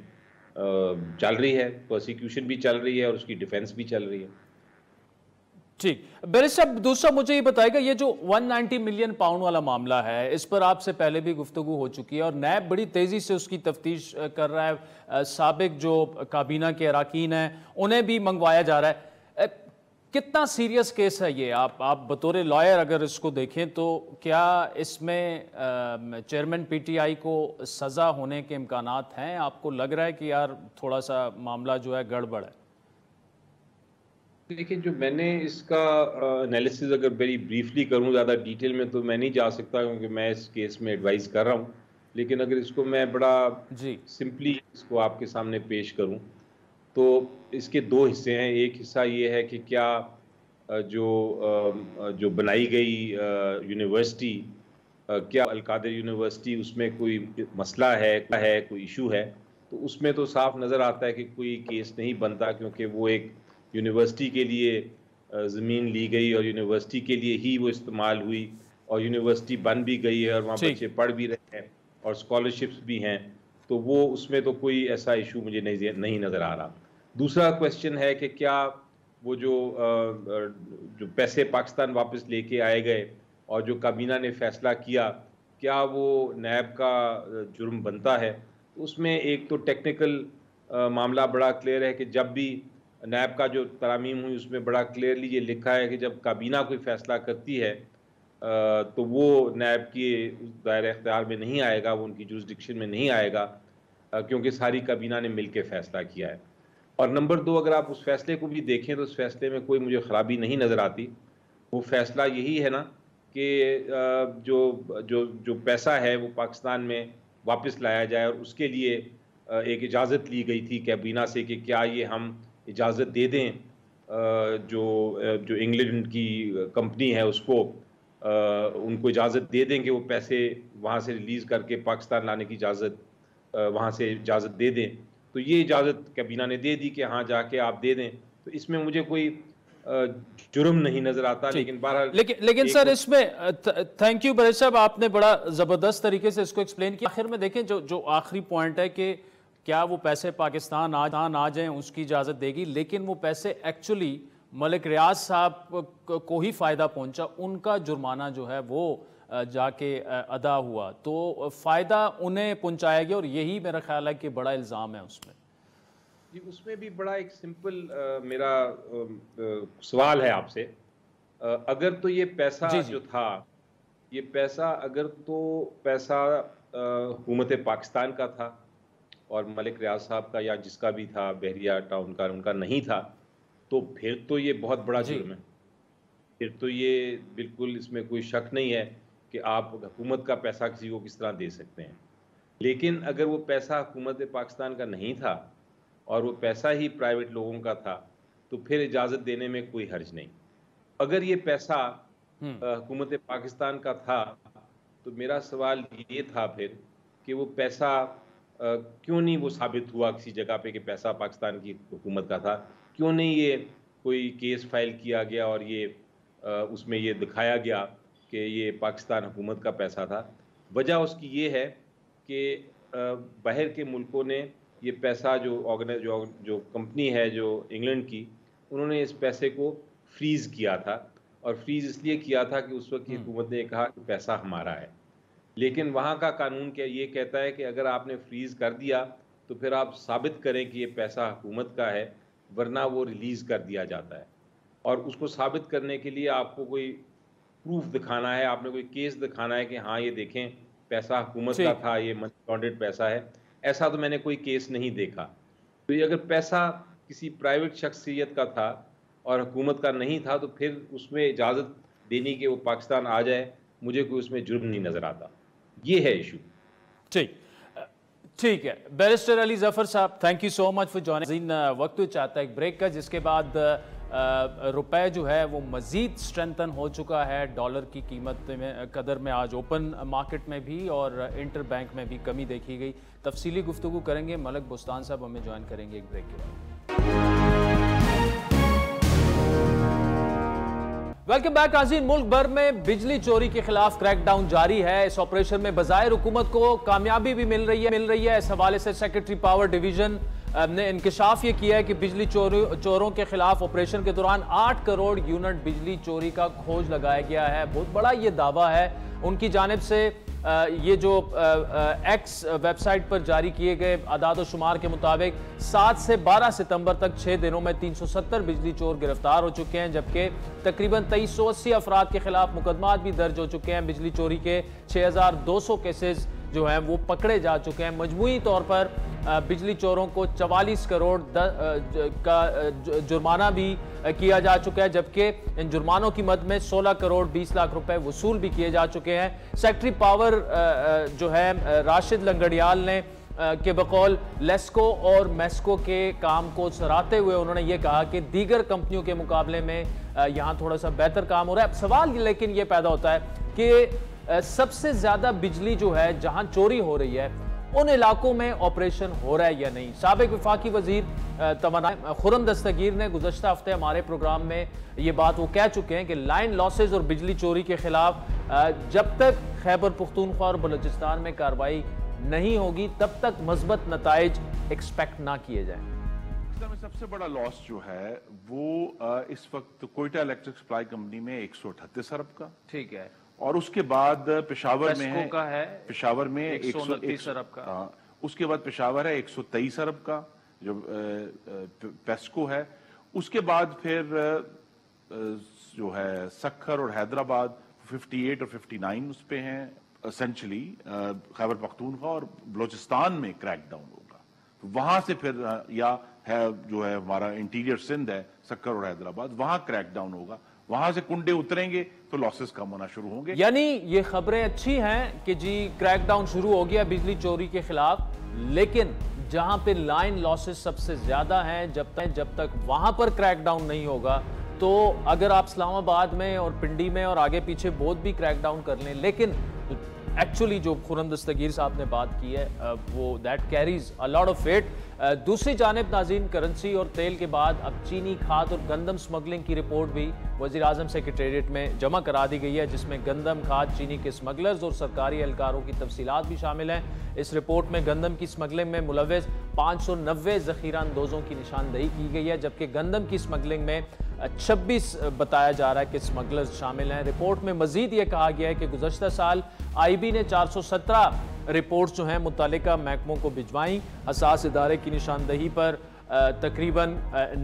चल रही है, प्रोसिक्यूशन भी चल रही है और उसकी डिफेंस भी चल रही है। ठीक, बैरिस्टर साहब, दूसरा मुझे ये बताएगा, ये जो 190 मिलियन पाउंड वाला मामला है, इस पर आपसे पहले भी गुफ्तगू हो चुकी है और नैब बड़ी तेजी से उसकी तफ्तीश कर रहा है। साबिक जो काबीना के अराकीन हैं उन्हें भी मंगवाया जा रहा है। कितना सीरियस केस है ये? आप बतौर लॉयर अगर इसको देखें तो क्या इसमें चेयरमैन पीटीआई को सजा होने के इम्कानात हैं? आपको लग रहा है कि यार थोड़ा सा मामला जो है गड़बड़ है? देखिए, जो मैंने इसका एनालिसिस अगर वेरी ब्रीफली करूं, ज़्यादा डिटेल में तो मैं नहीं जा सकता क्योंकि मैं इस केस में एडवाइस कर रहा हूं। लेकिन अगर इसको मैं बड़ा सिंपली इसको आपके सामने पेश करूं तो इसके दो हिस्से हैं। एक हिस्सा ये है कि क्या जो बनाई गई यूनिवर्सिटी, क्या अल-कादिर यूनिवर्सिटी, उसमें कोई मसला है, कोई इशू है? तो उसमें तो साफ नज़र आता है कि कोई केस नहीं बनता, क्योंकि वो एक यूनिवर्सिटी के लिए ज़मीन ली गई और यूनिवर्सिटी के लिए ही वो इस्तेमाल हुई, और यूनिवर्सिटी बन भी गई है और वहाँ बच्चे पढ़ भी रहे हैं और स्कॉलरशिप्स भी हैं। तो वो उसमें तो कोई ऐसा इशू मुझे नहीं नज़र आ रहा। दूसरा क्वेश्चन है कि क्या वो जो पैसे पाकिस्तान वापस लेके आए गए और जो काबीना ने फैसला किया, क्या वो नैब का जुर्म बनता है? उसमें एक तो टेक्निकल मामला बड़ा क्लियर है कि जब भी नैब का जो तरामीम हुई उसमें बड़ा क्लियरली ये लिखा है कि जब काबीना कोई फैसला करती है तो वो नैब के दायरे इख्तियार में नहीं आएगा, वो उनकी जुरिसडिक्शन में नहीं आएगा, क्योंकि सारी काबीना ने मिलकर फैसला किया है। और नंबर दो, अगर आप उस फैसले को भी देखें तो उस फैसले में कोई मुझे ख़राबी नहीं नज़र आती। वो फैसला यही है ना कि जो पैसा है वो पाकिस्तान में वापस लाया जाए, और उसके लिए एक इजाज़त ली गई थी काबीना से कि क्या ये हम इजाज़त दे दें जो इंग्लैंड की कंपनी है उसको, उनको इजाज़त दे दें कि वो पैसे वहाँ से रिलीज़ करके पाकिस्तान लाने की इजाज़त वहाँ से इजाज़त दे दें। तो ये इजाज़त काबीना ने दे दी कि हाँ जाके आप दे दें। तो इसमें मुझे कोई जुर्म नहीं नज़र आता। लेकिन बहरहाल लेकिन सर इसमें थैंक यू बैरिस्टर साहब, आपने बड़ा ज़बरदस्त तरीके से इसको एक्सप्लेन किया। आखिर में देखें जो आखिरी पॉइंट है कि क्या वो पैसे पाकिस्तान आ जाएं उसकी इजाज़त देगी, लेकिन वो पैसे एक्चुअली मलिक रियाज साहब को ही फ़ायदा पहुंचा, उनका जुर्माना जो है वो जाके अदा हुआ, तो फ़ायदा उन्हें पहुंचाया गया और यही मेरा ख्याल है कि बड़ा इल्ज़ाम है उसमें। जी, उसमें भी बड़ा एक सिंपल मेरा सवाल है आपसे। अगर तो ये पैसा जो था, ये पैसा अगर तो पैसा हुकूमत पाकिस्तान का था और मलिक रियाज साहब का या जिसका भी था, बहरिया टाउन का, उनका नहीं था, तो फिर तो ये बहुत बड़ा जुर्म है। फिर तो ये बिल्कुल इसमें कोई शक नहीं है कि आप हुकूमत का पैसा किसी को किस तरह दे सकते हैं। लेकिन अगर वो पैसा हुकूमत पाकिस्तान का नहीं था और वो पैसा ही प्राइवेट लोगों का था, तो फिर इजाज़त देने में कोई हर्ज नहीं। अगर ये पैसा हुकूमत पाकिस्तान का था, तो मेरा सवाल ये था फिर कि वो पैसा क्यों नहीं वो साबित हुआ किसी जगह पे कि पैसा पाकिस्तान की हुकूमत का था? क्यों नहीं ये कोई केस फाइल किया गया और ये उसमें ये दिखाया गया कि ये पाकिस्तान हुकूमत का पैसा था? वजह उसकी ये है कि बाहर के मुल्कों ने ये पैसा जो कंपनी है जो इंग्लैंड की, उन्होंने इस पैसे को फ्रीज़ किया था, और फ्रीज़ इसलिए किया था कि उस वक्त की हुकूमत ने कहा कि पैसा हमारा है। लेकिन वहाँ का कानून क्या ये कहता है कि अगर आपने फ्रीज़ कर दिया तो फिर आप साबित करें कि ये पैसा हुकूमत का है, वरना वो रिलीज़ कर दिया जाता है। और उसको साबित करने के लिए आपको कोई प्रूफ दिखाना है, आपने कोई केस दिखाना है कि हाँ ये देखें पैसा हुकूमत का था, ये मनी लॉन्ड्रेड पैसा है। ऐसा तो मैंने कोई केस नहीं देखा। तो ये अगर पैसा किसी प्राइवेट शख्सियत का था और हुकूमत का नहीं था, तो फिर उसमें इजाज़त देनी कि वो पाकिस्तान आ जाए, मुझे कोई उसमें जुर्म नहीं नज़र आता। ये है इशू। ठीक है। बैरिस्टर अली जफर साहब, thank you so much for joining. वक्त चाहता है एक ब्रेक का, जिसके बाद रुपए जो है वो मज़ीद स्ट्रेंथन हो चुका है। डॉलर की कीमत में कदर में आज ओपन मार्केट में भी और इंटर बैंक में भी कमी देखी गई। तफसीली गुफ्तगू करेंगे। मलक बुस्तान साहब हमें ज्वाइन करेंगे एक ब्रेक के बाद। वेलकम बैक नाज़रीन। मुल्क भर में बिजली चोरी के खिलाफ क्रैकडाउन जारी है। इस ऑपरेशन में बज़ाहिर हुकूमत को कामयाबी भी मिल रही है। इस हवाले से सेक्रेटरी पावर डिवीजन ने इंकशाफ ये किया है कि बिजली चोरों के खिलाफ ऑपरेशन के दौरान 8 करोड़ यूनिट बिजली चोरी का खोज लगाया गया है। बहुत बड़ा ये दावा है उनकी जानिब से। ये जो एक्स वेबसाइट पर जारी किए गए आदाद शुमार के मुताबिक 7 से 12 सितंबर तक 6 दिनों में 370 बिजली चोर गिरफ्तार हो चुके हैं, जबकि तकरीबन 2380 अफराद के खिलाफ मुकदमात भी दर्ज हो चुके हैं। बिजली चोरी के 6200 केसेस जो हैं वो पकड़े जा चुके हैं। मजमूई तौर पर बिजली चोरों को 44 करोड़ का जुर्माना भी किया जा चुका है, जबकि इन जुर्मानों की मद में 16 करोड़ 20 लाख रुपए वसूल भी किए जा चुके हैं। सेक्रेटरी पावर जो है राशिद लंगड़ियाल ने के बकौल लेस्को और मेस्को के काम को सराहते हुए उन्होंने ये कहा कि दीगर कंपनियों के मुकाबले में यहाँ थोड़ा सा बेहतर काम हो रहा है। अब सवाल लेकिन ये पैदा होता है कि सबसे ज्यादा बिजली जो है जहां चोरी हो रही है उन इलाकों में ऑपरेशन हो रहा है या नहीं। साबिक वफाकी वजीर तवानाई खुर्रम दस्तगीर ने गुज़श्ता हफ्ते हमारे प्रोग्राम में ये बात वो कह चुके हैं कि लाइन लॉसेज और बिजली चोरी के खिलाफ जब तक खैबर पख्तूनख्वा और बलूचिस्तान में कार्रवाई नहीं होगी तब तक मज़बूत नताइज एक्सपेक्ट ना किए जाएं। में सबसे बड़ा लॉस जो है वो इस वक्त कोयटा इलेक्ट्रिक सप्लाई कंपनी में 138 अरब का, ठीक है, और उसके बाद पेशावर में है पेशावर में 129 अरब का, उसके बाद पेशावर है 123 अरब का जो पेस्को है। उसके बाद फिर जो है सक्खर और हैदराबाद 58 और 59 उस पे हैं। एसेंशली खैबर पख्तूनख्वा और बलूचिस्तान में क्रैकडाउन होगा, तो वहां से फिर या है जो है हमारा इंटीरियर सिंध है सक्कर और हैदराबाद, वहां क्रैकडाउन होगा। वहां से कुंडे उतरेंगे तो लॉसेस कम होना शुरू होंगे। यानी ये खबरें अच्छी हैं कि जी क्रैकडाउन शुरू हो गया बिजली चोरी के खिलाफ, लेकिन जहां पे लाइन लॉसेस सबसे ज्यादा हैं जब तक वहां पर क्रैकडाउन नहीं होगा, तो अगर आप इस्लामाबाद में और पिंडी में और आगे पीछे बहुत भी क्रैकडाउन कर लें, लेकिन एक्चुअली जो खुर्रम दस्तगीर साहब ने बात की है वो that carries a lot of weight. दूसरी जानिब नाज़रीन, करेंसी और तेल के बाद अब चीनी, खाद और गंदम स्मगलिंग की रिपोर्ट भी वज़ीर आज़म सेक्रेटेरिएट में जमा करा दी गई है, जिसमें गंदम, खाद, चीनी के स्मगलर्स और सरकारी एहलकारों की तफसीलात भी शामिल हैं। इस रिपोर्ट में गंदम की स्मगलिंग में मुलव्वस 590 ज़ख़ीरा अंदोज़ों की निशानदेही की गई है, जबकि गंदम की स्मगलिंग में 26 बताया जा रहा है कि स्मगलर्स शामिल हैं। रिपोर्ट में मजीद ये कहा गया है कि गुज़श्ता साल IB ने 417 रिपोर्ट्स जो हैं मुत्तल्लिका महकमों को भिजवाई। हसास इदारे की निशानदही पर तकरीबन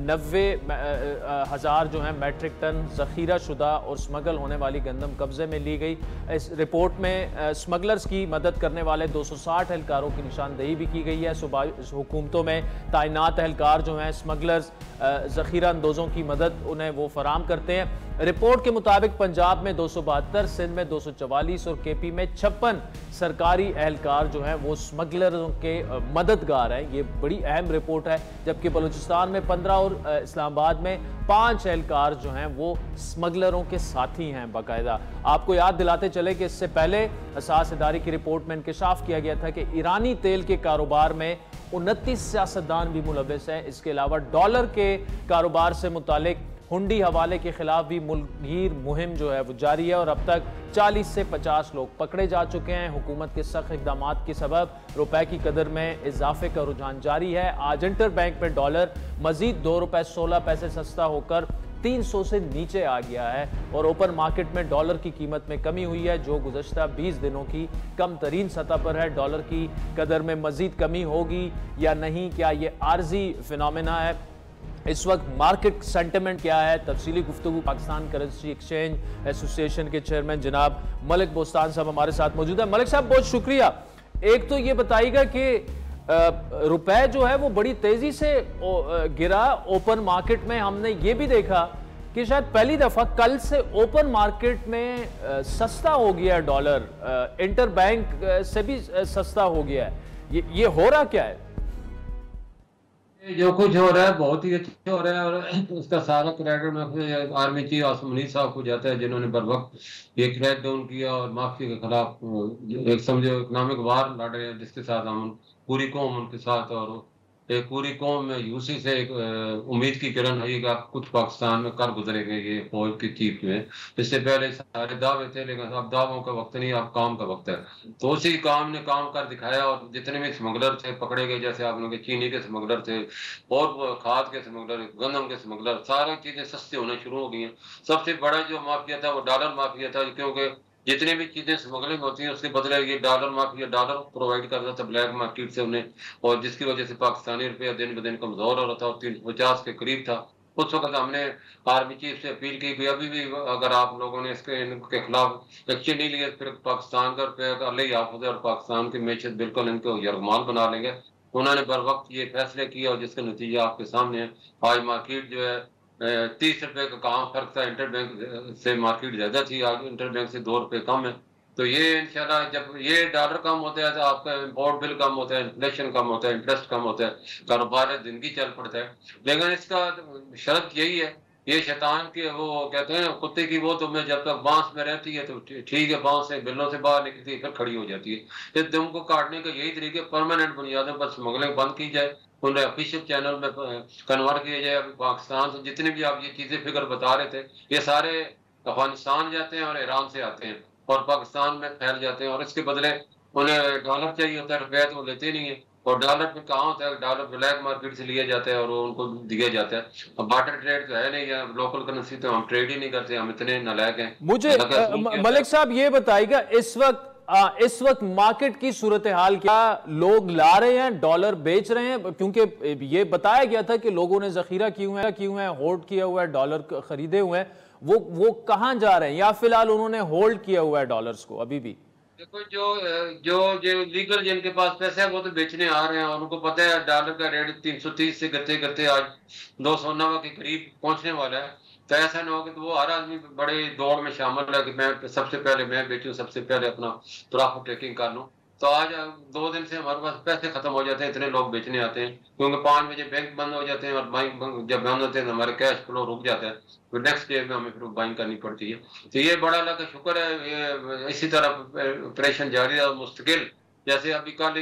90,000 जो हैं मैट्रिक टन ज़ख़ीरा शुदा और स्मगल होने वाली गंदम कब्ज़े में ली गई। इस रिपोर्ट में स्मगलर्स की मदद करने वाले 260 एहलकारों की निशानदही भी की गई है। सूबाई हुकूमतों में तैनात एहलकार जो हैं स्मगलर्स ज़ख़ीरा अंदोज़ों की मदद उन्हें वो फराम करते हैं। रिपोर्ट के मुताबिक पंजाब में 272, सिंध में 244 और KP में 56 सरकारी एहलकार जो हैं वो स्मगलरों के मददगार हैं। ये बड़ी अहम रिपोर्ट है। जबकि बलूचिस्तान में 15 और इस्लामाबाद में 5 एहलकार जो हैं वो स्मगलरों के साथी हैं बाकायदा। आपको याद दिलाते चले कि इससे पहले हसास इदारे की रिपोर्ट में इंकशाफ किया गया था कि ईरानी तेल के कारोबार में 29 सियासतदान भी मुलव्वस हैं। इसके अलावा डॉलर के कारोबार से मुतालिक हुंडी हवाले के खिलाफ भी मुल्कगीर मुहिम जो है वो जारी है और अब तक 40 से 50 लोग पकड़े जा चुके हैं। हुकूमत के सख्त इक़दाम के सबब रुपए की कदर में इजाफे का रुझान जारी है। आज इंटर बैंक में डॉलर मजीद ₹2.16 सस्ता होकर 300 से नीचे आ गया है और ओपन मार्केट में डॉलर की कीमत में कमी हुई है जो गुज़श्ता 20 दिनों की कम तरीन सतह पर है। डॉलर की कदर में मजीद कमी होगी या नहीं, क्या ये आर्जी फिनोमेना है, इस वक्त मार्केट सेंटिमेंट क्या है, तफसीली गुफ्तगू पाकिस्तान करेंसी एक्सचेंज एसोसिएशन के चेयरमैन जनाब मलिक बोस्तान साहब हमारे साथ मौजूद है। मलिक साहब बहुत शुक्रिया। एक तो ये बताइएगा कि रुपए जो है वो बड़ी तेजी से गिरा ओपन मार्केट में। हमने ये भी देखा कि शायद पहली दफा कल से ओपन मार्केट में सस्ता हो गया है डॉलर, इंटर बैंक से भी सस्ता हो गया है। ये हो रहा क्या है? जो कुछ हो रहा है बहुत ही अच्छा हो रहा है और उसका सारा क्रेडिट में आर्मी चीफ आसिम मुनीर साहब को जाता है जिन्होंने बर वक्त ये क्रैक डाउन किया और माफी के खिलाफ एक समझो इकोनॉमिक वार लड़ रहे हैं जिसके साथ हम पूरी कौम उनके साथ और एक पूरी कौम में यूसी से एक उम्मीद की किरण है कि आप कुछ पाकिस्तान में कर गुजरेंगे ये फौज की चीफ में। इससे पहले सारे दावे थे लेकिन अब दावों का वक्त नहीं, अब काम का वक्त है। तो उसी काम ने काम कर दिखाया और जितने भी स्मगलर थे पकड़े गए, जैसे आप लोग चीनी के स्मगलर थे और खाद के स्मगलर, गंदम के स्मगलर, सारी चीजें सस्ती होना शुरू हो गई हैं। सबसे बड़ा जो माफिया था वो डॉलर माफिया था क्योंकि जितनी भी चीजें स्मगलिंग होती हैं उसके बदले ये डॉलर माफिया डॉलर प्रोवाइड करता था ब्लैक मार्केट से उन्हें, और जिसकी वजह से पाकिस्तानी रुपया दिन ब दिन कमजोर हो रहा था और 350 के करीब था। उस वक्त हमने आर्मी चीफ से अपील की कि अभी भी अगर आप लोगों ने इनके खिलाफ एक्शन नहीं लिया फिर पाकिस्तान का रुपया अल्लाह ही हाफ़िज़ है और पाकिस्तान की मैशत बिल्कुल इनको यरगमाल बना लेंगे। उन्होंने बर वक्त ये फैसले किया और जिसका नतीजा आपके सामने है। आज मार्केट जो है 30 रुपए का कहाँ फर्क था, इंटर बैंक से मार्केट ज्यादा थी, आज इंटर बैंक से 2 रुपए कम है। तो ये इंशाल्लाह जब ये डॉलर कम होता है तो आपका इम्पोर्ट बिल कम होता है, इन्फ्लेशन कम होता है, इंटरेस्ट कम होता है, कारोबार जिंदगी चल पड़ता है। लेकिन इसका शर्त यही है, ये शैतान के वो कहते हैं कुत्ते की वो तुम्हें जब तक बांस में रहती है तो ठीक है, बांस से बिलों से बाहर निकलती है फिर खड़ी हो जाती है। इस दम को काटने का यही तरीके परमानेंट बुनियादों पर स्मगलिंग बंद की जाए, उन्हें ऑफिशियल चैनल में कन्वर्ट किया जाए। अभी पाकिस्तान से जितने भी आप ये चीजें फिक्र बता रहे थे ये सारे अफगानिस्तान जाते हैं और ईरान से आते हैं और पाकिस्तान में फैल जाते हैं और इसके बदले उन्हें डॉलर चाहिए होता है, रुपया तो वो लेते नहीं है। और डॉलर फिर कहाँ होता है, डॉलर ब्लैक मार्केट से लिया जाता है और उनको दिया जाता है। अब बार्टर ट्रेड तो है नहीं, या लोकल करेंसी तो हम ट्रेड ही नहीं करते, हम इतने नालायक हैं। मुझे मलिक साहब ये बताइएगा इस वक्त मार्केट की सूरत हाल क्या, लोग ला रहे हैं डॉलर बेच रहे हैं? क्योंकि ये बताया गया था कि लोगों ने जखीरा किए हुए हैं, होल्ड किया हुआ है, डॉलर खरीदे हुए हैं, वो कहां जा रहे हैं या फिलहाल उन्होंने होल्ड किया हुआ है डॉलर्स को अभी भी? देखो जो लीगल जिनके पास पैसे है वो तो बेचने आ रहे हैं और उनको पता है डॉलर का रेट 330 से करते करते आज 290 के करीब पहुंचने वाला है। तो ऐसा ना हो कि तो वो हर आदमी बड़े दौड़ में शामिल है कि मैं सबसे पहले मैं बेचूं, सबसे पहले अपना प्रॉफिट टेकिंग कर लूं। तो आज 2 दिन से हमारे पास पैसे खत्म हो जाते हैं, इतने लोग बेचने आते हैं क्योंकि 5 बजे बैंक बंद हो जाते हैं और बैंक जब बंद होते हैं तो हमारे कैश फ्लो रुक जाता है, फिर नेक्स्ट डे में हमें फिर बाइंग करनी पड़ती है। तो ये बड़ा अल्लाह का शुक्र है, ये इसी तरह ऑपरेशन जारी है मुस्तकिल। जैसे अभी कल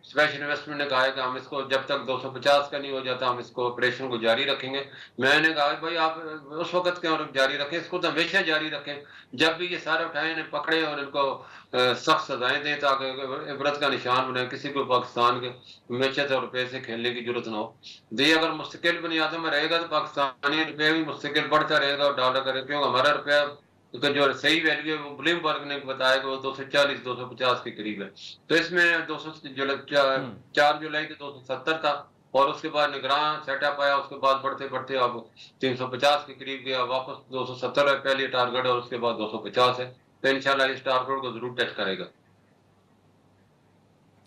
स्पेशल इन्वेस्टमेंट ने कहा है कि हम इसको जब तक 250 का नहीं हो जाता हम इसको ऑपरेशन को जारी रखेंगे। मैंने कहा भाई आप उस वक्त क्यों जारी रखें, इसको तो हमेशा जारी रखें। जब भी ये सारे उठाए इन्हें पकड़े और इनको सख्त सजाएं दें ताकि इबरत का निशान बने, किसी को पाकिस्तान के मैशत और रुपये से खेलने की जरूरत ना हो। ये अगर मुस्तकिल बुनियादों में रहेगा तो पाकिस्तानी रुपये भी मुस्तकिल बढ़ता रहेगा और डॉलर करेगा, क्योंकि हमारा रुपया जो सही वैल्यू है वो ब्लूमबर्ग ने बताया कि वो 240-250 के करीब है। तो इसमें 4 जुलाई के 270 था और उसके बाद निगरान सेटअप आया, उसके बाद बढ़ते बढ़ते अब 350 के करीब गया, वापस 270 है पहले टारगेट और उसके बाद 250 है। तो इंशाल्लाह इस टारगेट को जरूर टच करेगा।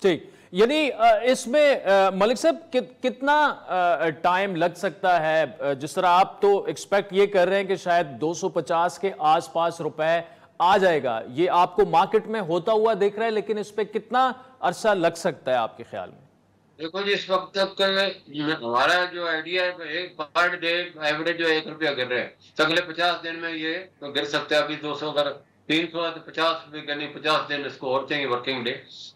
ठीक, यानी इसमें मलिक साहब कितना टाइम लग सकता है? जिस तरह आप तो एक्सपेक्ट ये कर रहे हैं कि शायद 250 के आसपास रुपए आ जाएगा, ये आपको मार्केट में होता हुआ देख रहा है, लेकिन इस पे कितना अरसा लग सकता है आपके ख्याल में? देखो जी, इस वक्त तक हमारा जो आइडिया है एक पर डे एवरेज जो 1 रुपया गिर रहा है, तो अगले 50 दिन में ये तो गिर सकता है। अभी 200 अगर 350 यानी 50 दिन इसको और चाहिए वर्किंग डे,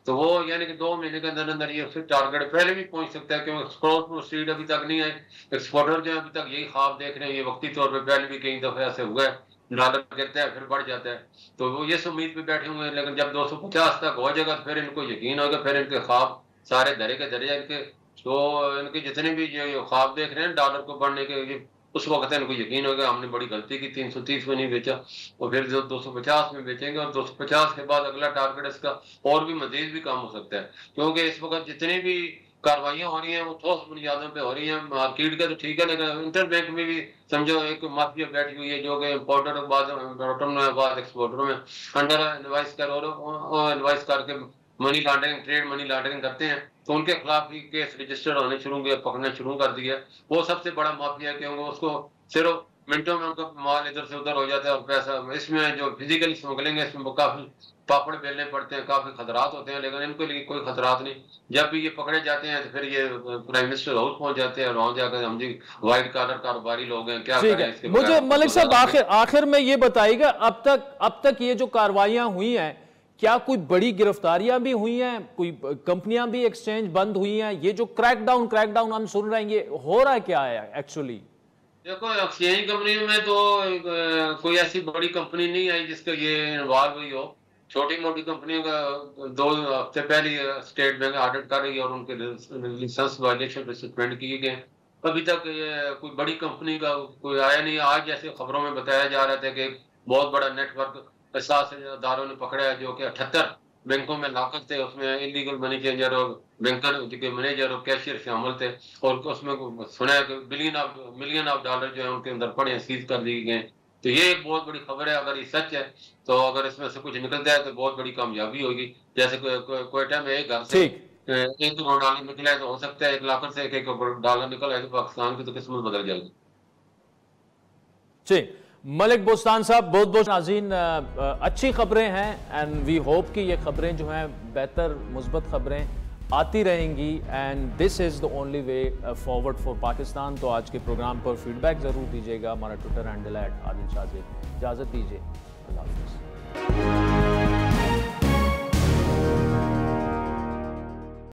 तो वो यानी कि 2 महीने के अंदर अंदर ये फिर टारगेट पहले भी पहुंच सकता है, क्योंकि एक्सपोर्ट प्रोसीड अभी तक नहीं है। एक्सपोर्टर जो अभी तक यही ख्वाब देख रहे हैं, ये वक्ती तौर पर पहले भी कई दफे ऐसे हुआ है, डॉलर गिरता है फिर बढ़ जाता है, तो वो ये उम्मीद पे बैठे हुए हैं। लेकिन जब 250 तक हो जाएगा तो फिर इनको यकीन होगा, फिर इनके ख्वाब सारे धरे के धरे इनके, तो इनके जितने भी ये ख्वाब देख रहे हैं डॉलर को बढ़ने के, उस वक्त इनको यकीन होगा हमने बड़ी गलती की, 330 में नहीं बेचा और फिर 250 में बेचेंगे, और 250 के बाद अगला टारगेट इसका और भी मजीद भी कम हो सकता है। क्योंकि इस वक्त जितनी भी कार्रवाइयां हो रही हैं वो ठोस बुनियादों पे हो रही हैं। मार्केट का तो ठीक है, लेकिन इंटर बैंक में भी समझो एक माफिया बैठी हुई है जो कि इम्पोर्टर के बाद एक्सपोर्टरों में अंडर इनवाइस करके money laundering, trade money laundering करते हैं, तो उनके खिलाफ भी केस रजिस्टर होने शुरू हुए, पकड़ना शुरू कर दिया। वो सबसे बड़ा माफिया है, क्योंकि उसको सिर्फ मिनटों में उनका माल इधर से उधर हो जाता है और पैसा, इसमें जो फिजिकली स्मगलिंग है इसमें काफी पापड़ बेलने पड़ते हैं, काफी खतरात होते हैं, लेकिन इनके लिए कोई खतरात नहीं। जब भी ये पकड़े जाते हैं तो फिर ये प्राइम मिनिस्टर हाउस पहुंच जाते हैं और वहां जाकर हम जी व्हाइट कॉलर कारोबारी लोग हैं, क्या करें इसके। मुझे मलिक साहब आखिर में ये बताइएगा, अब तक ये जो कार्रवाइयां हुई हैं, क्या कोई बड़ी गिरफ्तारियां भी हुई हैं, कोई कंपनियां भी एक्सचेंज बंद हुई हैं? ये जो क्रैकडाउन हम सुन रहे हैं, ये हो रहा है क्या है एक्चुअली? देखो, एक्सचेंज कंपनी में तो कोई ऐसी बड़ी कंपनी नहीं आई जिसका ये इन्वॉल्व हुई हो। छोटी मोटी कंपनियों का 2 हफ्ते पहले स्टेट बैंक ऑडिट कर रही है और उनके लाइसेंस वायलेशन पे सस्पेंड किए गए। अभी तक कोई बड़ी कंपनी का कोई आया नहीं। आज जैसे खबरों में बताया जा रहा था कि बहुत बड़ा नेटवर्क अदारों ने पकड़ा है जो कि 78 बैंकों में लाकत थे, उसमें इलीगल मनी चेंजर और बैंकर के मैनेजर और कैशियर शामिल थे, और उसमें सुना है कि मिलियन ऑफ डॉलर जो है उनके अंदर पड़े सीज कर दिए गए। तो ये एक बहुत बड़ी खबर है। अगर ये सच है तो अगर इसमें से कुछ निकलता है तो बहुत बड़ी कामयाबी होगी। जैसे कोयटा में एक घर से 1 करोड़ डॉलर निकला है, तो हो सकता है 1 लाख से 1 करोड़ डॉलर निकला है, तो पाकिस्तान की तो किस्मत बदल जाएगी। जी, मलिक बोस्तान साहब, बहुत बहुत नाज़रीन, अच्छी खबरें हैं एंड वी होप कि ये खबरें जो हैं बेहतर मुस्बत खबरें आती रहेंगी and this is the only way forward for Pakistan. तो आज के प्रोग्राम पर फीडबैक ज़रूर दीजिएगा। हमारा ट्विटर हैंडल है @आदिल शाह से। इजाज़त दीजिए, अल्लाह हाफ़िज़।